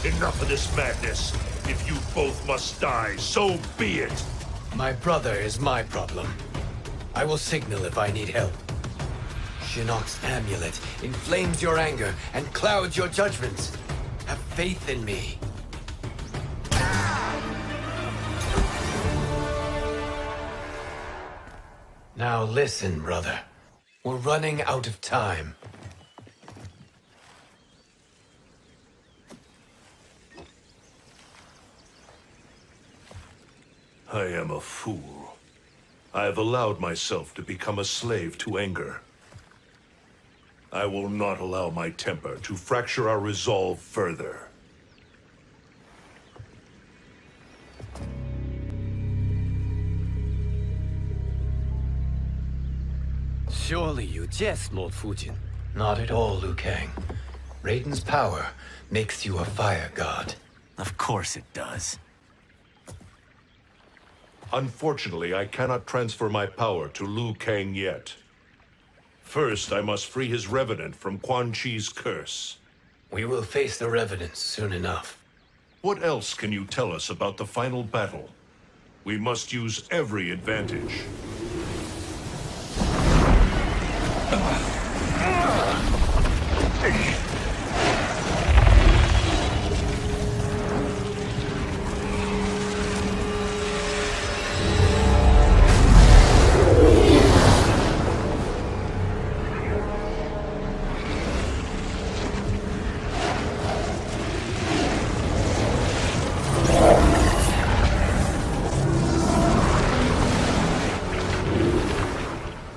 Enough of this madness. If you both must die, so be it. My brother is my problem. I will signal if I need help. Shinnok's amulet inflames your anger and clouds your judgments. Have faith in me. Now listen, brother. We're running out of time. I am a fool. I have allowed myself to become a slave to anger. I will not allow my temper to fracture our resolve further. Surely you jest, Lord Fujin. Not at all, Liu Kang. Raiden's power makes you a fire god. Of course it does. Unfortunately, I cannot transfer my power to Liu Kang yet. First, I must free his Revenant from Quan Chi's curse. We will face the Revenants soon enough. What else can you tell us about the final battle? We must use every advantage.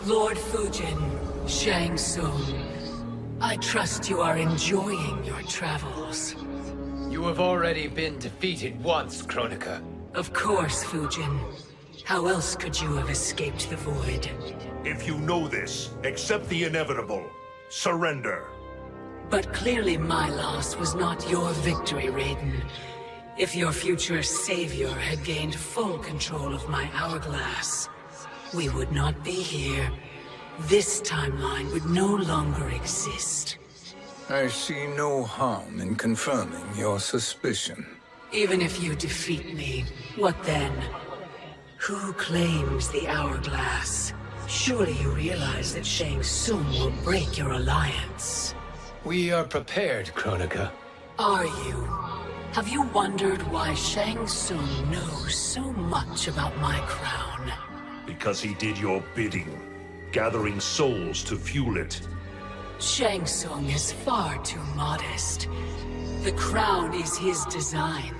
Lord Fujin, Shang Tsung, I trust you are enjoying your travels. You have already been defeated once, Kronika. Of course, Fujin. How else could you have escaped the void? If you know this, accept the inevitable. Surrender. But clearly my loss was not your victory, Raiden. If your future savior had gained full control of my hourglass, we would not be here. This timeline would no longer exist. I see no harm in confirming your suspicion. Even if you defeat me, what then? Who claims the hourglass? Surely you realize that Shang Tsung will break your alliance. We are prepared, Kronika. Are you? Have you wondered why Shang Tsung knows so much about my crown? Because he did your bidding, gathering souls to fuel it. Shang Tsung is far too modest. The crown is his design.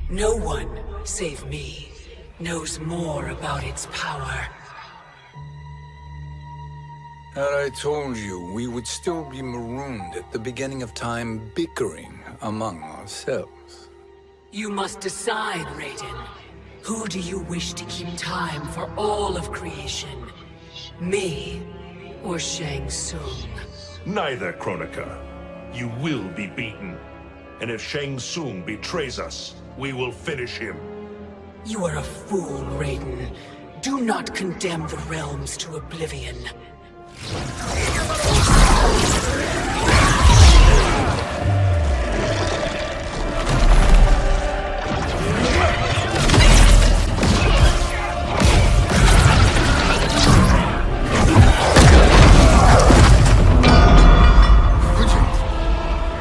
No one, save me, knows more about its power. Had I told you, we would still be marooned at the beginning of time, bickering among ourselves. You must decide, Raiden. Who do you wish to keep time for all of creation? Me or Shang Tsung? Neither, Kronika. You will be beaten. And if Shang Tsung betrays us, we will finish him. You are a fool, Raiden. Do not condemn the realms to oblivion.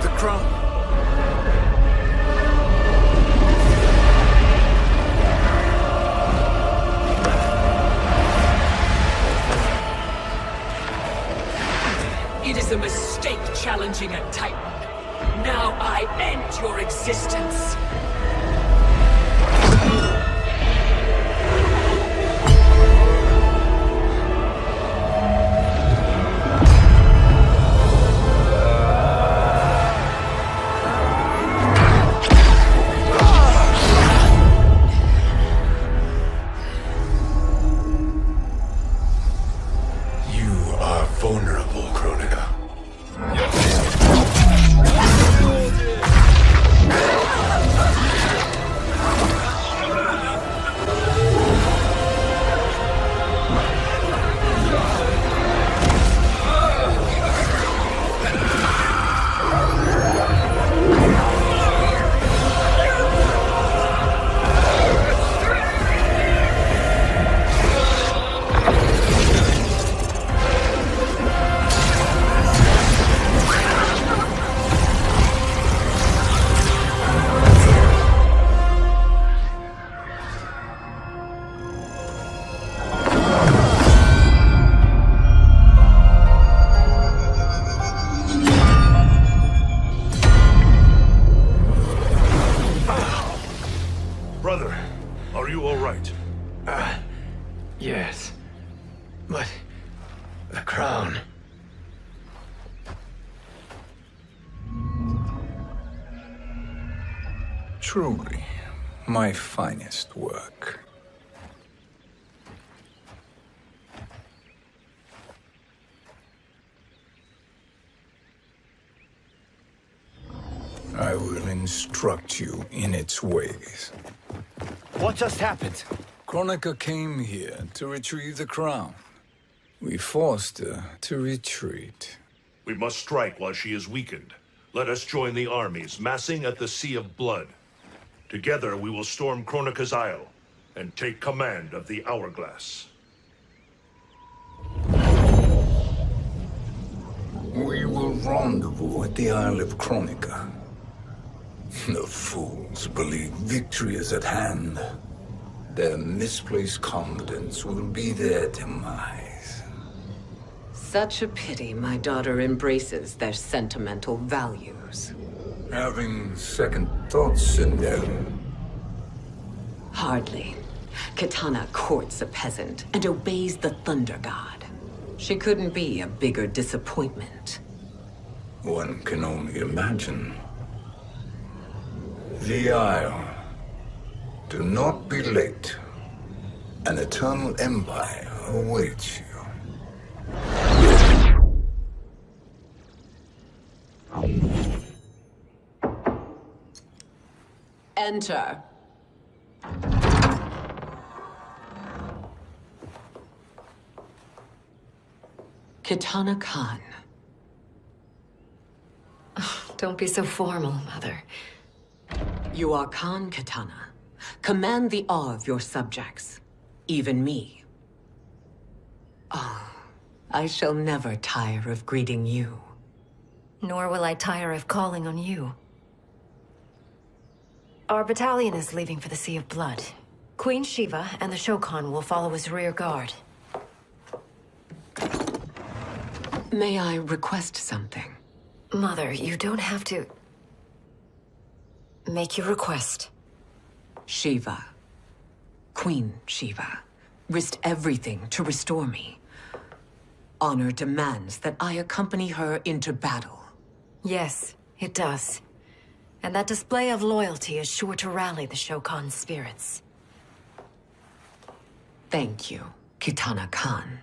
The crown. It is a mistake challenging a Titan. Now I end your existence. You are vulnerable, Kronika. Brother, are you all right? Yes. But... the crown... Truly, my finest work. I will instruct you in its ways. What just happened? Kronika came here to retrieve the crown. We forced her to retreat. We must strike while she is weakened. Let us join the armies, massing at the Sea of Blood. Together we will storm Kronika's Isle, and take command of the Hourglass. We will rendezvous at the Isle of Kronika. The fools believe victory is at hand. Their misplaced confidence will be their demise. Such a pity my daughter embraces their sentimental values. Having second thoughts in them. Hardly. Kitana courts a peasant and obeys the Thunder God. She couldn't be a bigger disappointment. One can only imagine. The Isle. Do not be late. An eternal empire awaits you. Enter. Kitana Khan. Don't be so formal, Mother. You are Khan Kitana. Command the awe of your subjects. Even me. Oh, I shall never tire of greeting you. Nor will I tire of calling on you. Our battalion is leaving for the Sea of Blood. Queen Shiva and the Shokan will follow as rear guard. May I request something? Mother, you don't have to... make your request. Shiva, Queen Shiva, risked everything to restore me. Honor demands that I accompany her into battle. Yes, it does. And that display of loyalty is sure to rally the Shokan's spirits. Thank you, Kitana Khan.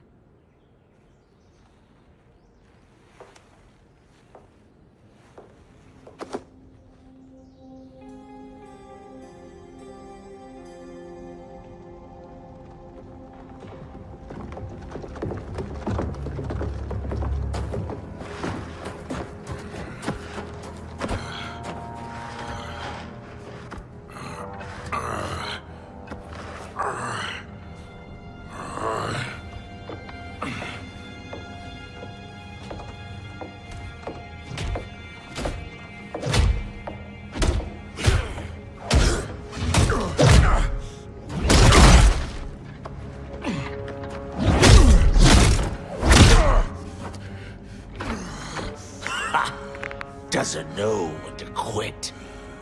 Doesn't know when to quit.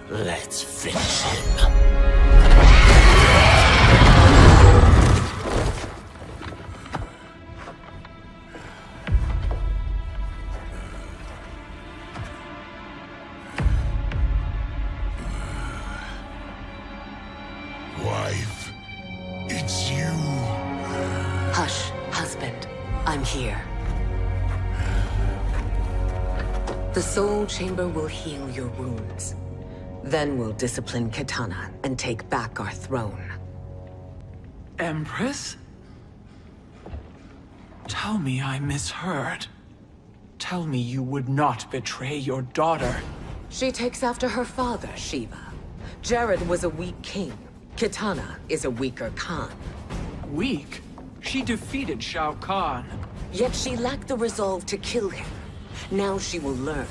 Let's finish him. Wife, it's you. Hush, husband. I'm here. The Soul Chamber will heal your wounds. Then we'll discipline Kitana and take back our throne. Empress? Tell me I misheard. Tell me you would not betray your daughter. She takes after her father, Shiva. Jared was a weak king. Kitana is a weaker Khan. Weak? She defeated Shao Kahn. Yet she lacked the resolve to kill him. Now she will learn.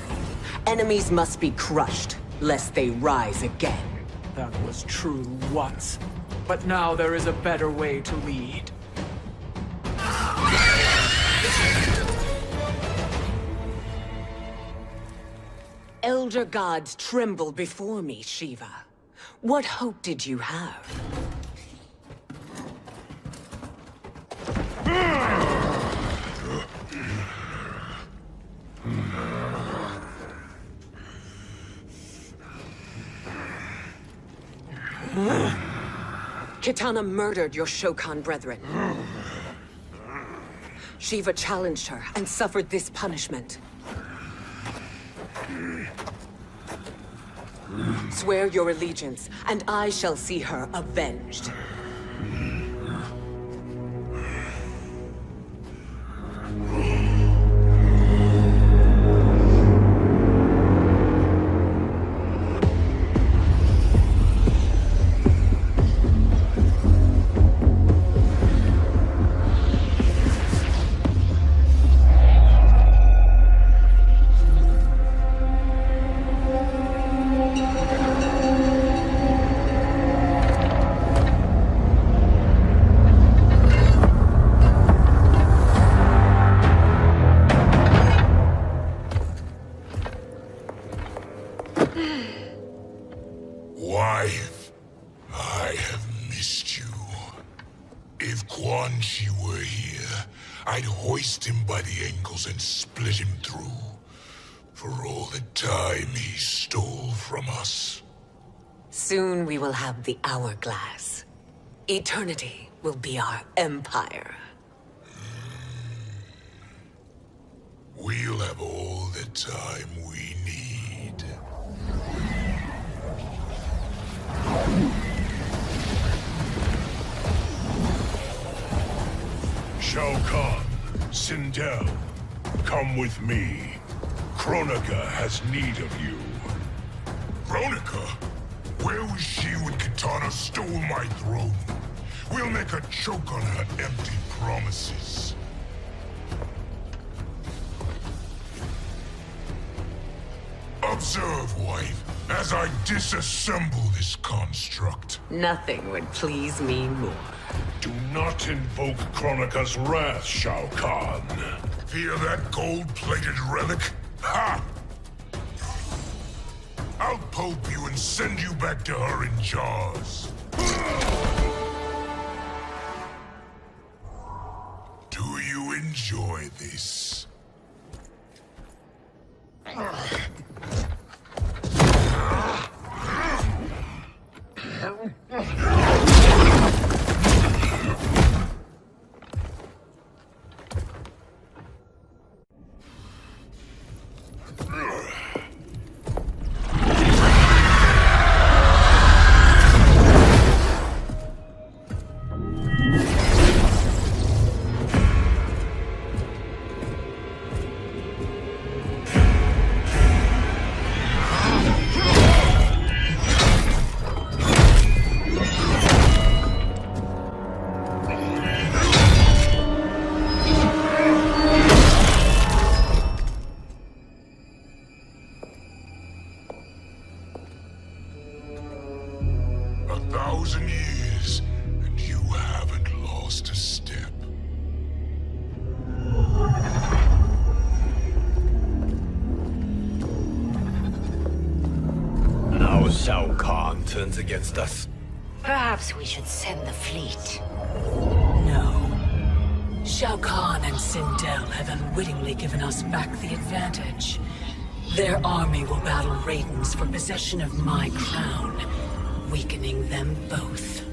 Enemies must be crushed, lest they rise again. That was true once. But now there is a better way to lead. Elder gods tremble before me, Shiva. What hope did you have? Kitana murdered your Shokan brethren. Shiva challenged her and suffered this punishment. Swear your allegiance, and I shall see her avenged. Wife, I have missed you. If Quan Chi were here, I'd hoist him by the ankles and split him through. For all the time he stole from us. Soon we will have the hourglass. Eternity will be our empire. We'll have all the time we need. Shao Kahn, Sindel, come with me. Kronika has need of you. Kronika? Where was she when Kitana stole my throne? We'll make her choke on her empty promises. Observe, wife, as I disassemble this construct. Nothing would please me more. Do not invoke Kronika's wrath, Shao Kahn. Fear that gold-plated relic? Ha! I'll poke you and send you back to her in jars. Do you enjoy this? Shao Kahn turns against us. Perhaps we should send the fleet. No. Shao Kahn and Sindel have unwittingly given us back the advantage. Their army will battle Raidens for possession of my crown, weakening them both.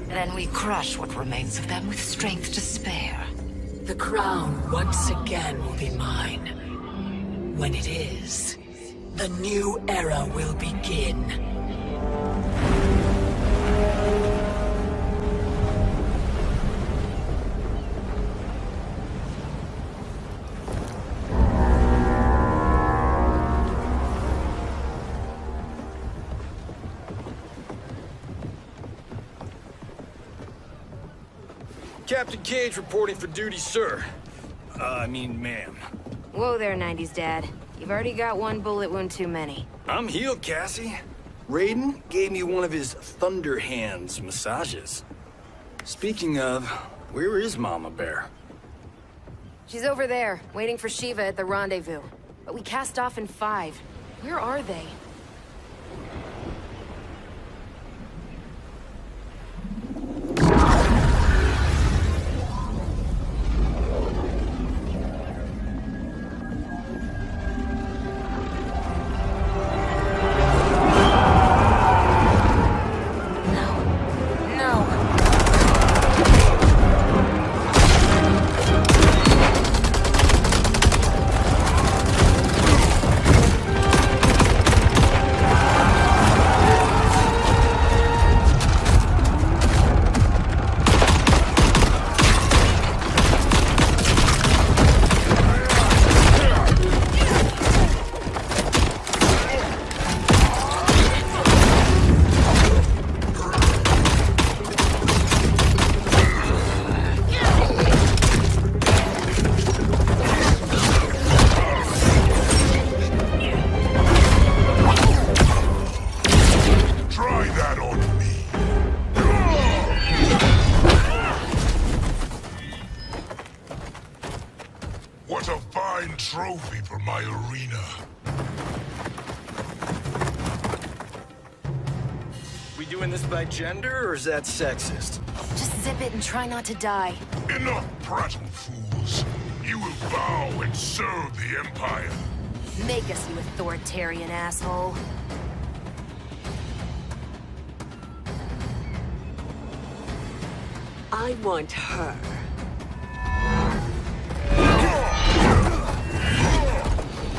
Then we crush what remains of them with strength to spare. The crown once again will be mine. When it is, the new era will begin. Captain Cage reporting for duty, sir. I mean, ma'am. Whoa there, 90s dad. You've already got one bullet wound too many. I'm healed, Cassie. Raiden gave me one of his Thunder Hands massages. Speaking of, where is Mama Bear? She's over there, waiting for Shiva at the rendezvous. But we cast off in 5. Where are they? What a fine trophy for my arena. We doing this by gender, or is that sexist? Just zip it and try not to die. Enough prattle, fools. You will bow and serve the Empire. Make us, you authoritarian asshole. I want her.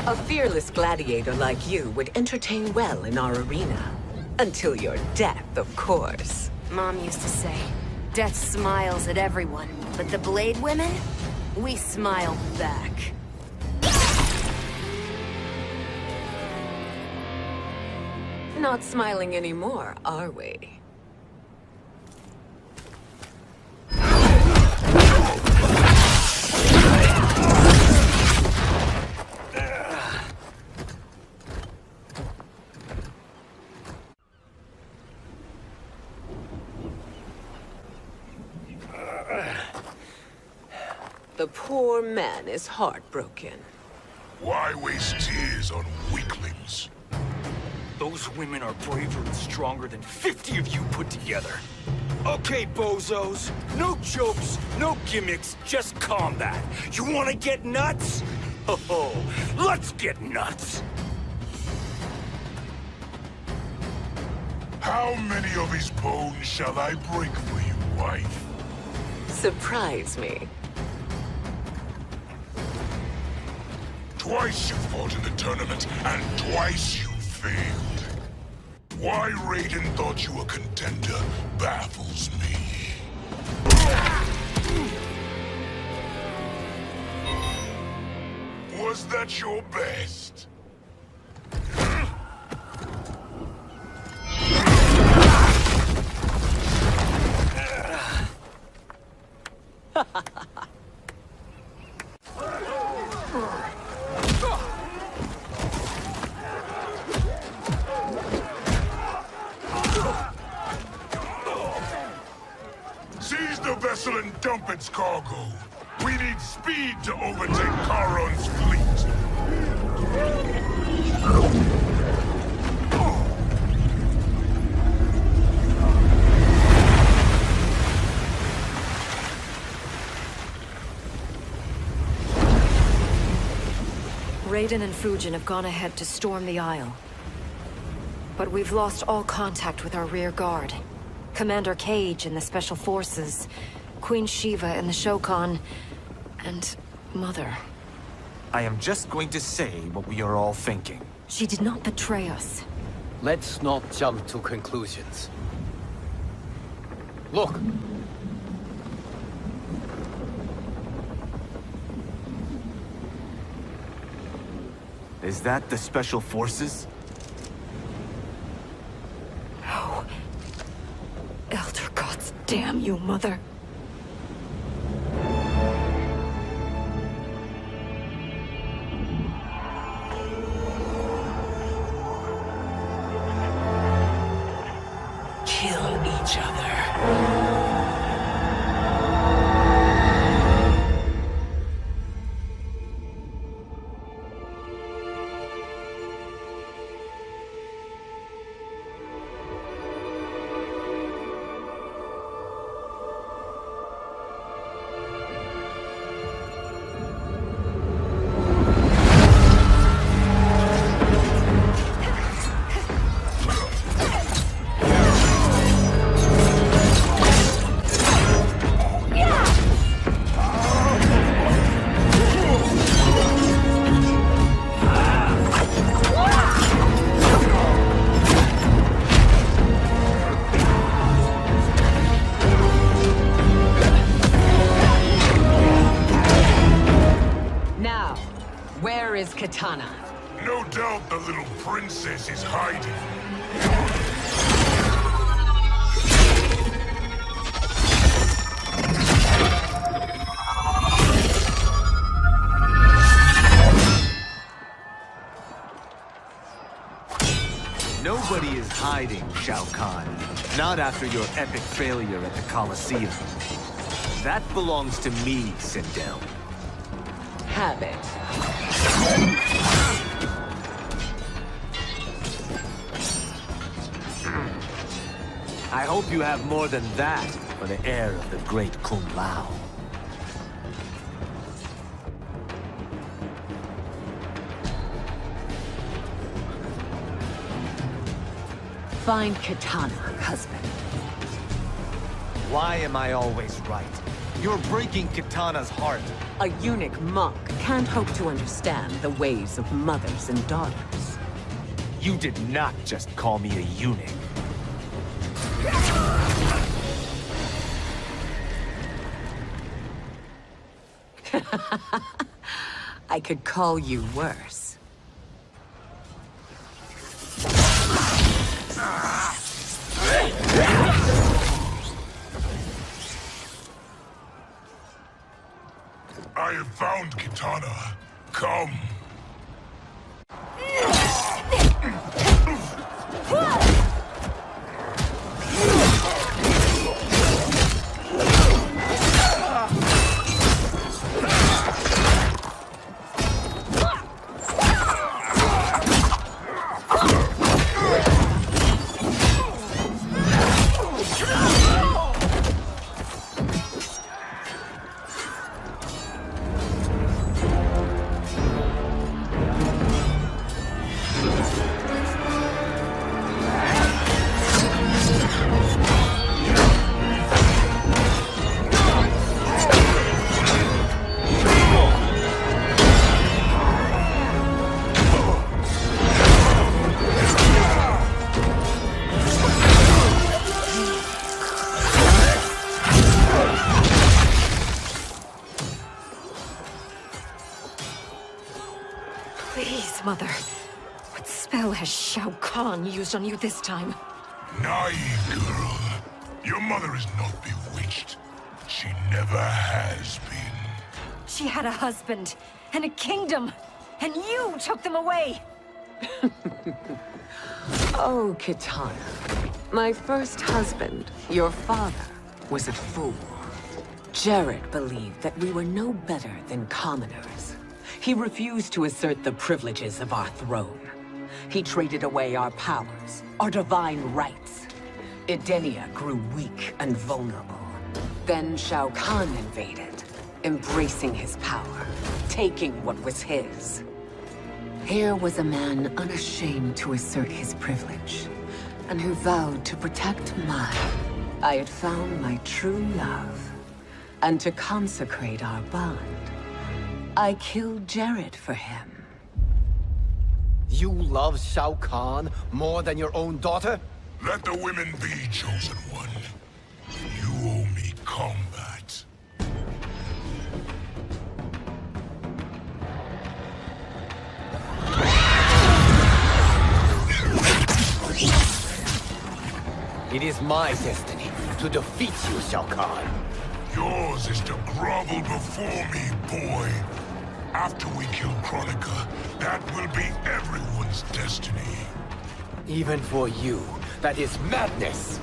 A fearless gladiator like you would entertain well in our arena. Until your death, of course. Mom used to say, death smiles at everyone, but the Blade women, we smile back. Not smiling anymore, are we? The poor man is heartbroken. Why waste tears on weaklings? Those women are braver and stronger than 50 of you put together. Okay, bozos. No jokes, no gimmicks, just combat. You wanna get nuts? Oh, let's get nuts! How many of his bones shall I break for you, wife? Surprise me. Twice you fought in the tournament, and twice you failed. Why Raiden thought you a contender baffles me. Was that your best? Seize the vessel and dump its cargo. We need speed to overtake Charon's fleet. Raiden and Fujin have gone ahead to storm the Isle. But we've lost all contact with our rear guard. Commander Cage and the Special Forces, Queen Shiva and the Shokan, and Mother. I am just going to say what we are all thinking. She did not betray us. Let's not jump to conclusions. Look! Is that the Special Forces? No. Elder gods damn you, Mother. Kill each other. Where is Kitana? No doubt the little princess is hiding. Nobody is hiding, Shao Kahn. Not after your epic failure at the Colosseum. That belongs to me, Sindel. Have it. I hope you have more than that for the heir of the great Kung Lao. Find Kitana, husband. Why am I always right? You're breaking Kitana's heart. A eunuch monk can't hope to understand the ways of mothers and daughters. You did not just call me a eunuch. I could call you worse. I have found Kitana. Come. Mother, what spell has Shao Kahn used on you this time? Naive girl. Your mother is not bewitched. She never has been. She had a husband and a kingdom, and you took them away! Oh, Kitana. My first husband, your father, was a fool. Jared believed that we were no better than commoners. He refused to assert the privileges of our throne. He traded away our powers, our divine rights. Edenia grew weak and vulnerable. Then Shao Kahn invaded, embracing his power, taking what was his. Here was a man unashamed to assert his privilege, and who vowed to protect mine. I had found my true love, and to consecrate our bond, I killed Jared for him. You love Shao Kahn more than your own daughter? Let the women be, chosen one. You owe me combat. It is my destiny to defeat you, Shao Kahn. Yours is to grovel before me, boy. After we kill Kronika, that will be everyone's destiny. Even for you, that is madness!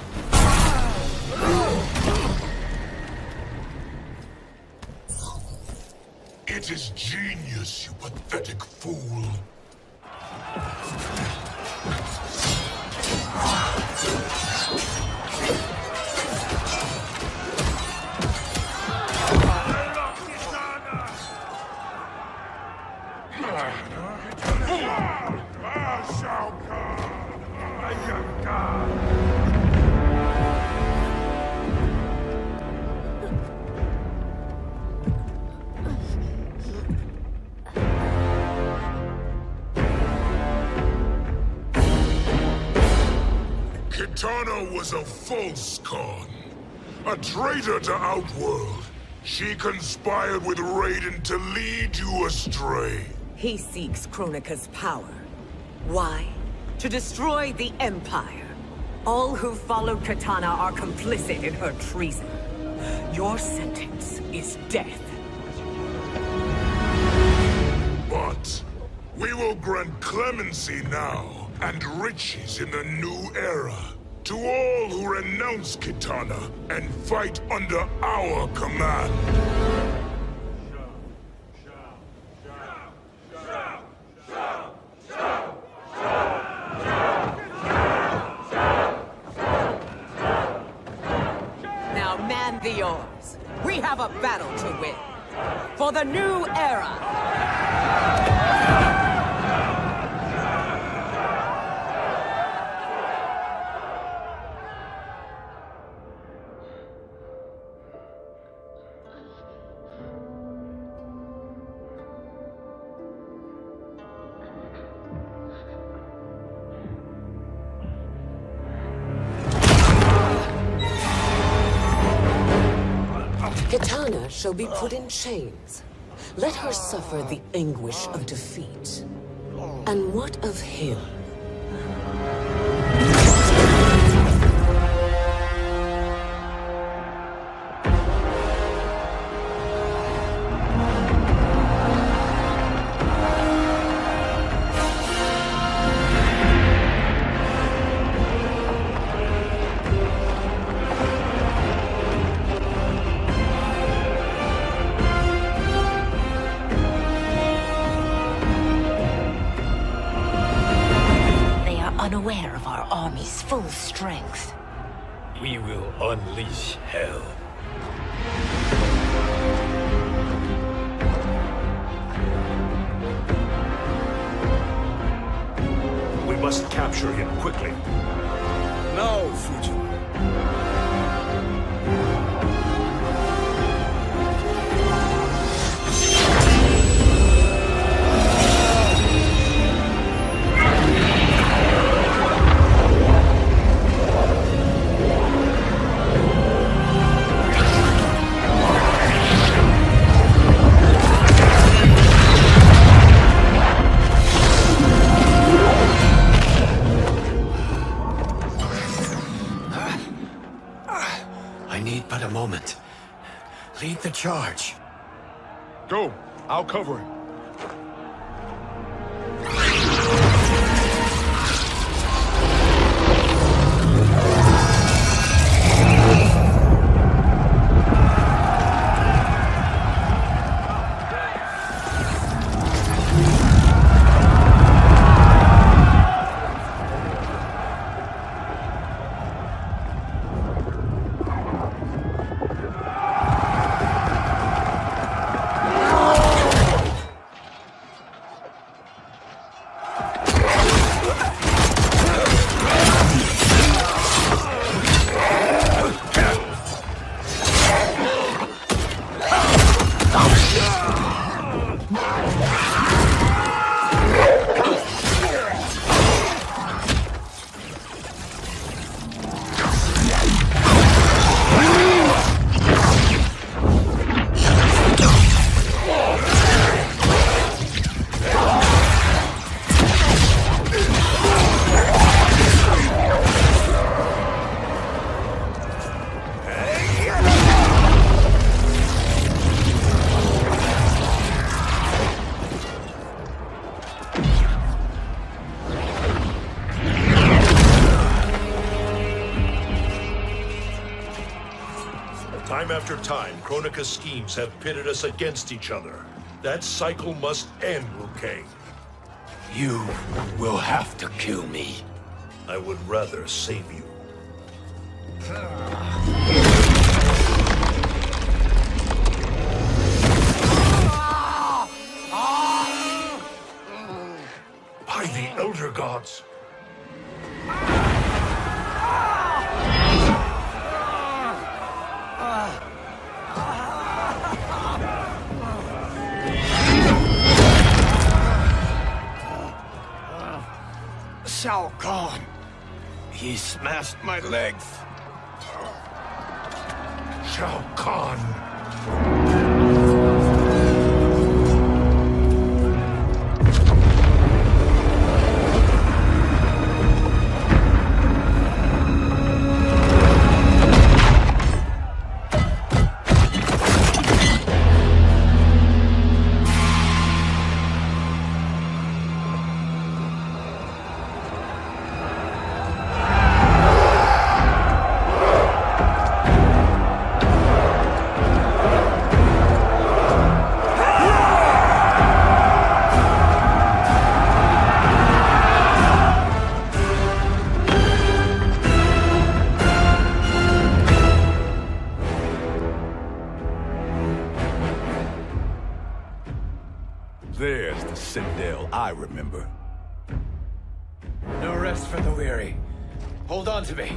It is genius, you pathetic fool. Kitana was a false Khan, a traitor to Outworld. She conspired with Raiden to lead you astray. He seeks Kronika's power. Why? To destroy the Empire. All who followed Kitana are complicit in her treason. Your sentence is death. But we will grant clemency now and riches in the new era to all who renounce Kitana and fight under our command. Now man the oars. We have a battle to win. For the new era. Kitana shall be put in chains. Let her suffer the anguish of defeat. And what of him? Unaware of our army's full strength. We will unleash hell. We must capture him quickly. Now, Fujin. moment. Lead the charge. Go. I'll cover him. Time after time, Kronika's schemes have pitted us against each other. That cycle must end, Liu Kang. You will have to kill me. I would rather save you. By the Elder Gods! Shao Kahn! He smashed my legs! Shao Kahn! There's the Citadel I remember. No rest for the weary. Hold on to me.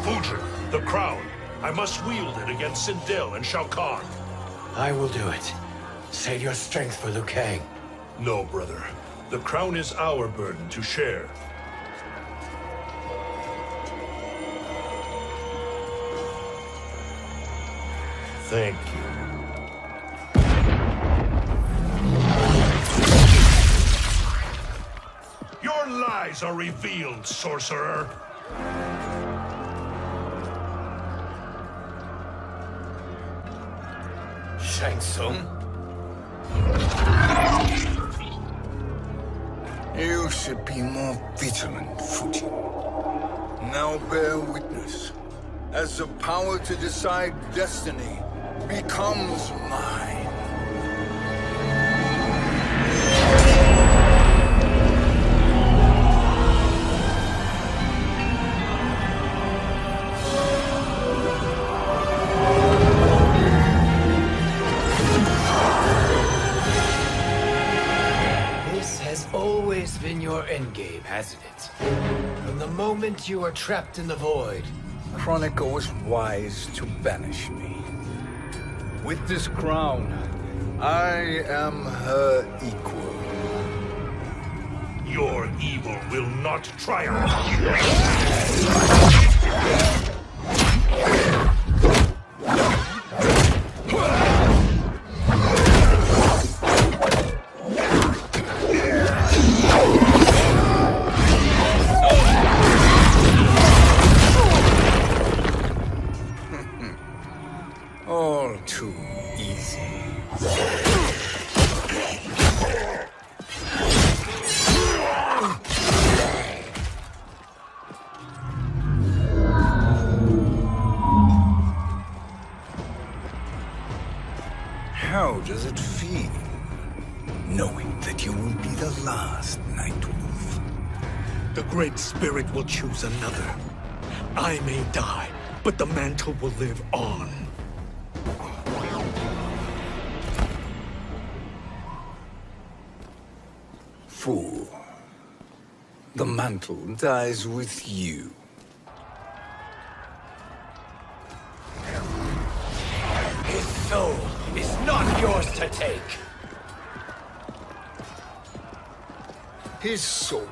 Fujin, the crown. I must wield it against Sindel and Shao Kahn. I will do it. Save your strength for Liu Kang. No, brother. The crown is our burden to share. Thank you. Your lies are revealed, sorcerer. Shang Tsung? You should be more vigilant, Fujin. Now bear witness. As the power to decide destiny becomes mine. Been your endgame, hasn't it? From the moment you were trapped in the void. Kronika was wise to banish me. With this crown, I am her equal. Your evil will not triumph. All too easy. How does it feel, knowing that you will be the last Night Wolf? The Great Spirit will choose another. I may die, but the mantle will live on. Fool. The mantle dies with you. His soul is not yours to take. His soul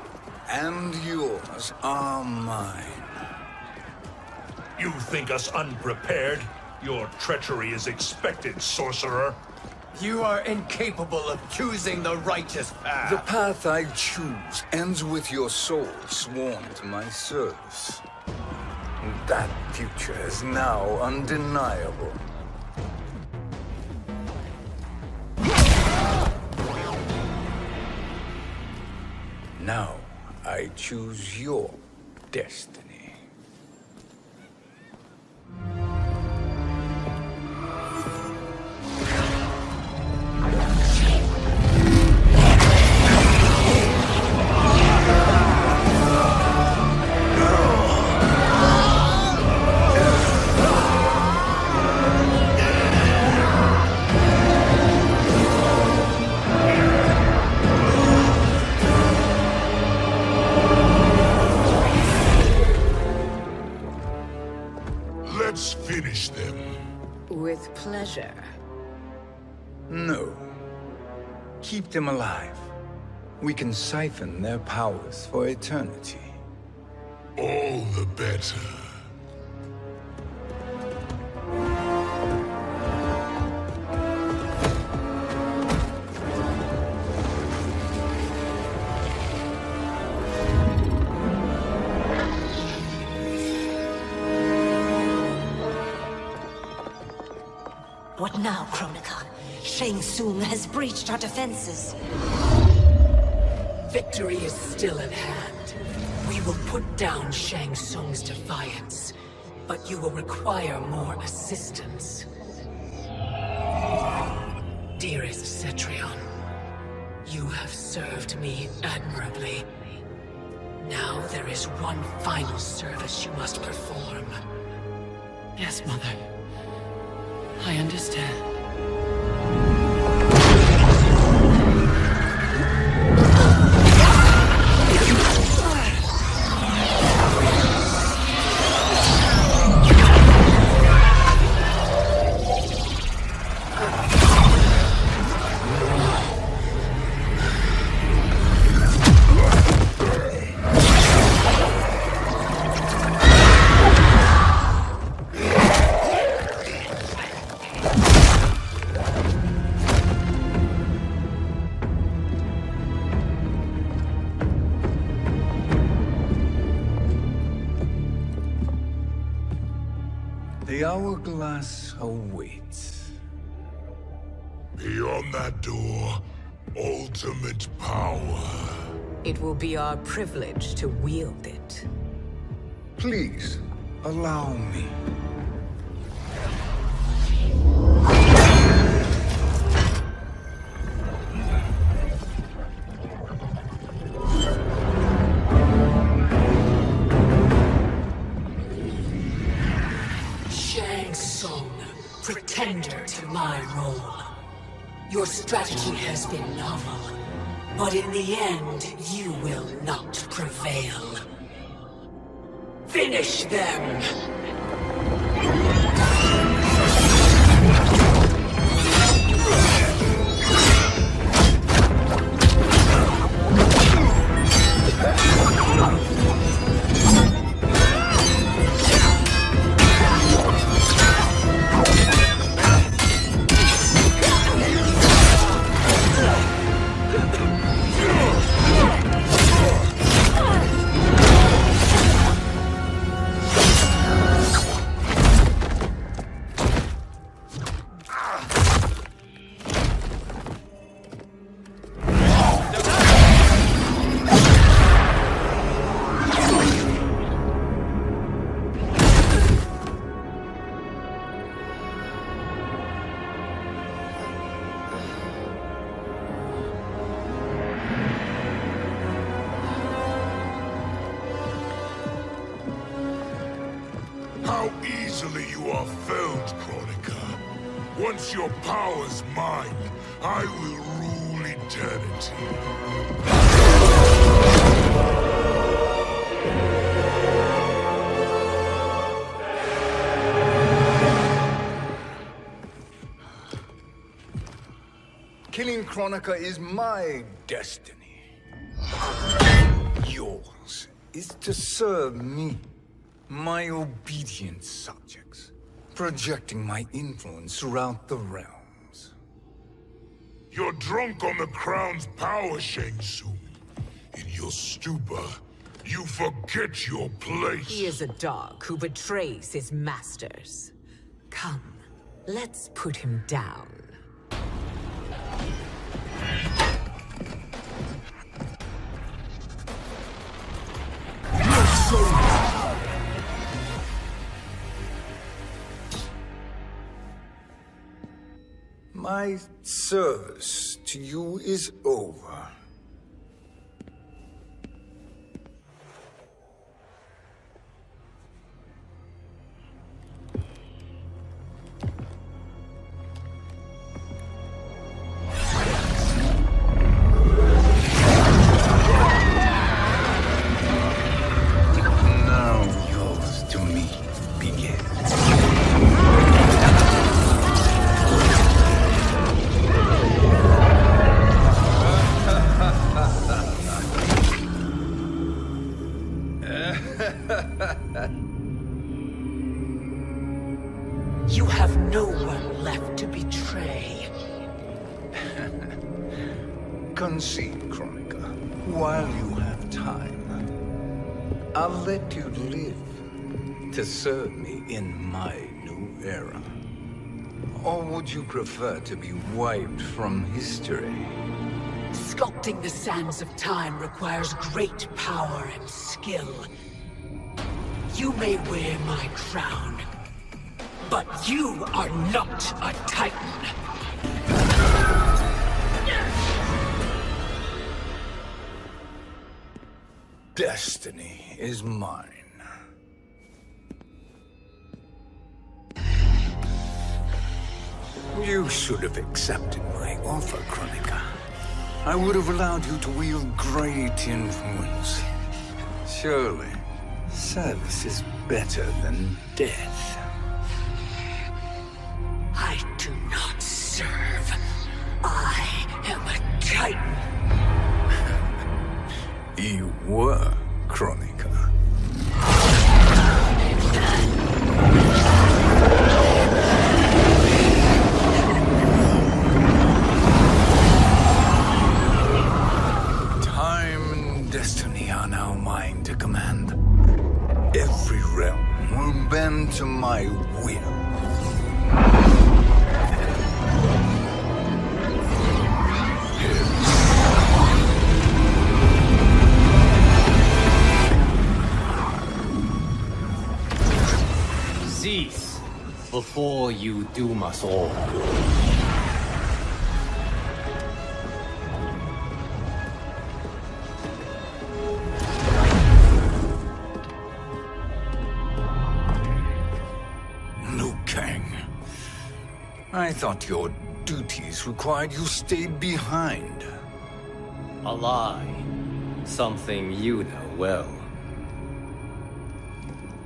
and yours are mine. You think us unprepared? Your treachery is expected, sorcerer. You are incapable of choosing the righteous path. The path I choose ends with your soul sworn to my service. That future is now undeniable. Now, I choose your destiny. Let's finish them. With pleasure. No. Keep them alive. We can siphon their powers for eternity. All the better. What now, Kronika? Shang Tsung has breached our defenses. Victory is still at hand. We will put down Shang Tsung's defiance, but you will require more assistance. Dearest Cetrion, you have served me admirably. Now there is one final service you must perform. Yes, Mother. I understand. The hourglass awaits. Beyond that door, ultimate power. It will be our privilege to wield it. Please, allow me. Shang Tsung, pretender to my role. Your strategy has been novel, but in the end, you will not prevail. Finish them! easily you are felled, Kronika. Once your power's mine, I will rule eternity. Killing Kronika is my destiny. Yours is to serve me, my obedient subjects, projecting my influence throughout the realms. You're drunk on the crown's power, Shang Tsung. In your stupor, you forget your place. He is a dog who betrays his masters. Come, let's put him down. My service to you is over. Now yours to me begins. You have no one left to betray. Concede, Kronika, while you have time. I'll let you live to serve me in my new era. Or would you prefer to be wiped from history? Sculpting the sands of time requires great power and skill. You may wear my crown, but you are not a Titan. Destiny is mine. You should have accepted my offer, Kronika. I would have allowed you to wield great influence. Surely, service is better than death. I do not serve. I am a Titan. You were, Kronika. Time and destiny are now mine to command. Every realm will bend to my will. Cease, before you doom us all. Liu Kang. I thought your duties required you stayed behind. A lie. Something you know well.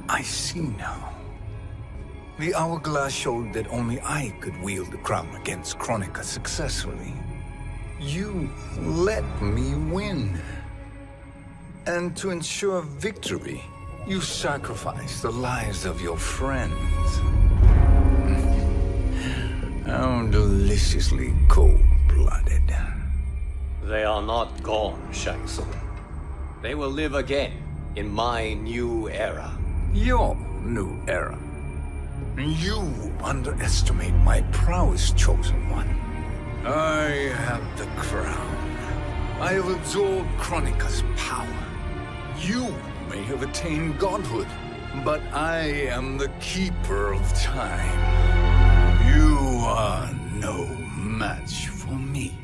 I see now. The hourglass showed that only I could wield the crown against Kronika successfully. You let me win. And to ensure victory, you sacrificed the lives of your friends. How deliciously cold-blooded. They are not gone, Shang Tsung. They will live again in my new era. Your new era. You underestimate my prowess, Chosen One. I have the crown. I have absorbed Kronika's power. You may have attained godhood, but I am the keeper of time. You are no match for me.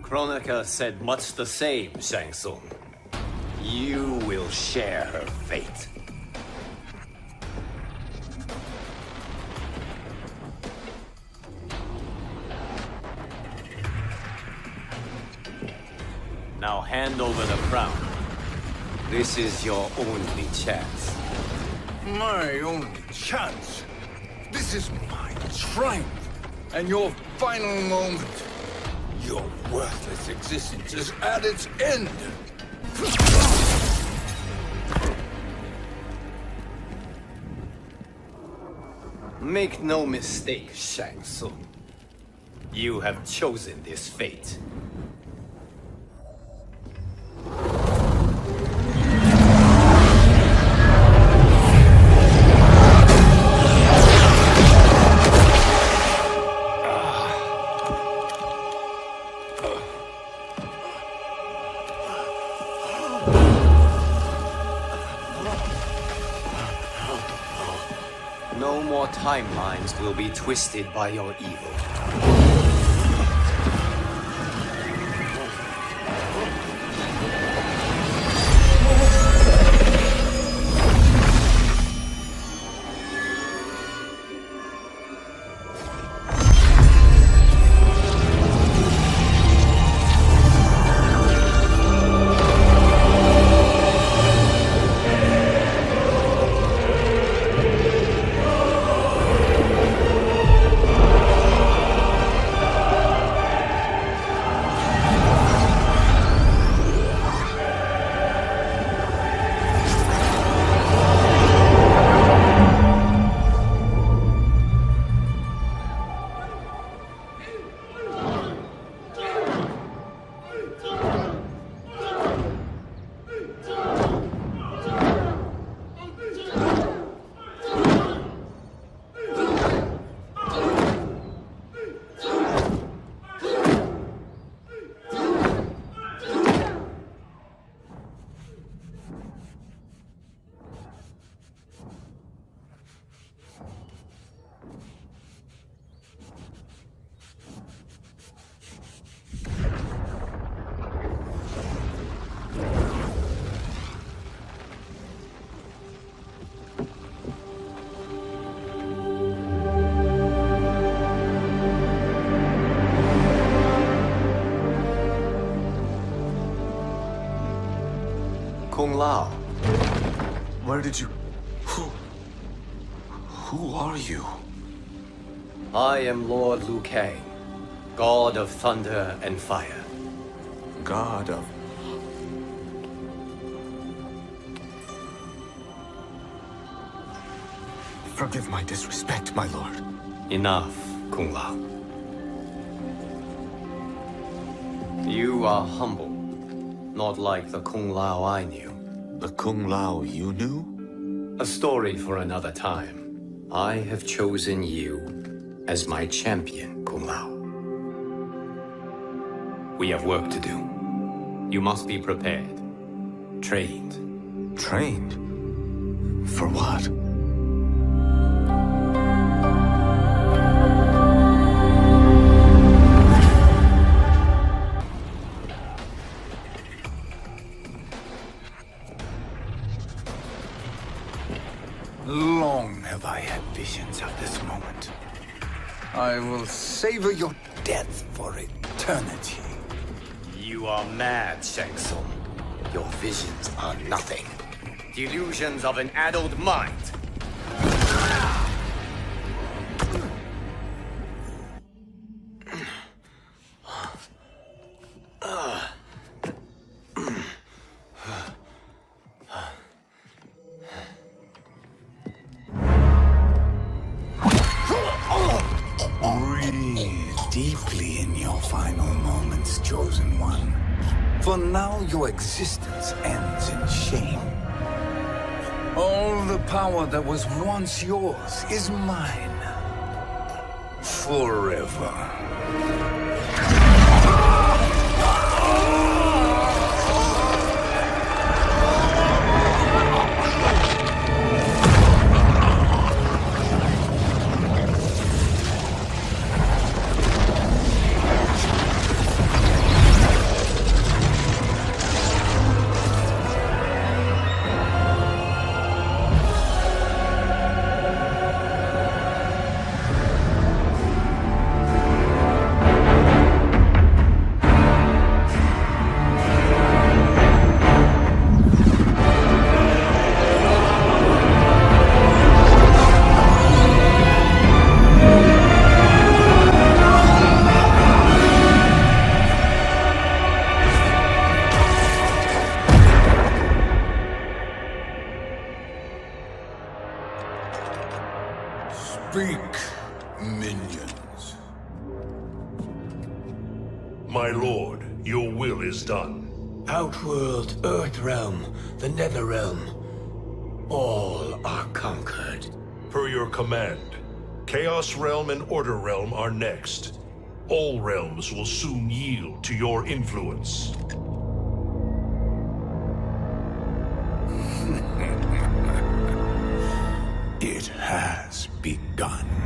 Kronika said much the same, Shang Tsung. You will share her fate. Now hand over the crown. This is your only chance. My only chance? This is my triumph, and your final moment. Your worthless existence is at its end. Make no mistake, Shang Tsung. You have chosen this fate. No more timelines will be twisted by your evil. Kung Lao. Where did you... Who are you? I am Lord Liu Kang, God of Thunder and Fire. God of... Forgive my disrespect, my lord. Enough, Kung Lao. You are humble, not like the Kung Lao I knew. The Kung Lao you knew? A story for another time. I have chosen you as my champion, Kung Lao. We have work to do. You must be prepared. Trained. Trained? For what? Long have I had visions of this moment. I will savor your death for eternity. You are mad, Shang Tsung. Your visions are nothing. Delusions of an addled mind. Deeply in your final moments, Chosen One. For now, your existence ends in shame. All the power that was once yours is mine. Forever. Millions. My lord, your will is done. Outworld, Earthrealm, the Netherrealm. All are conquered. Per your command, Chaos Realm and Order Realm are next. All realms will soon yield to your influence. It has begun.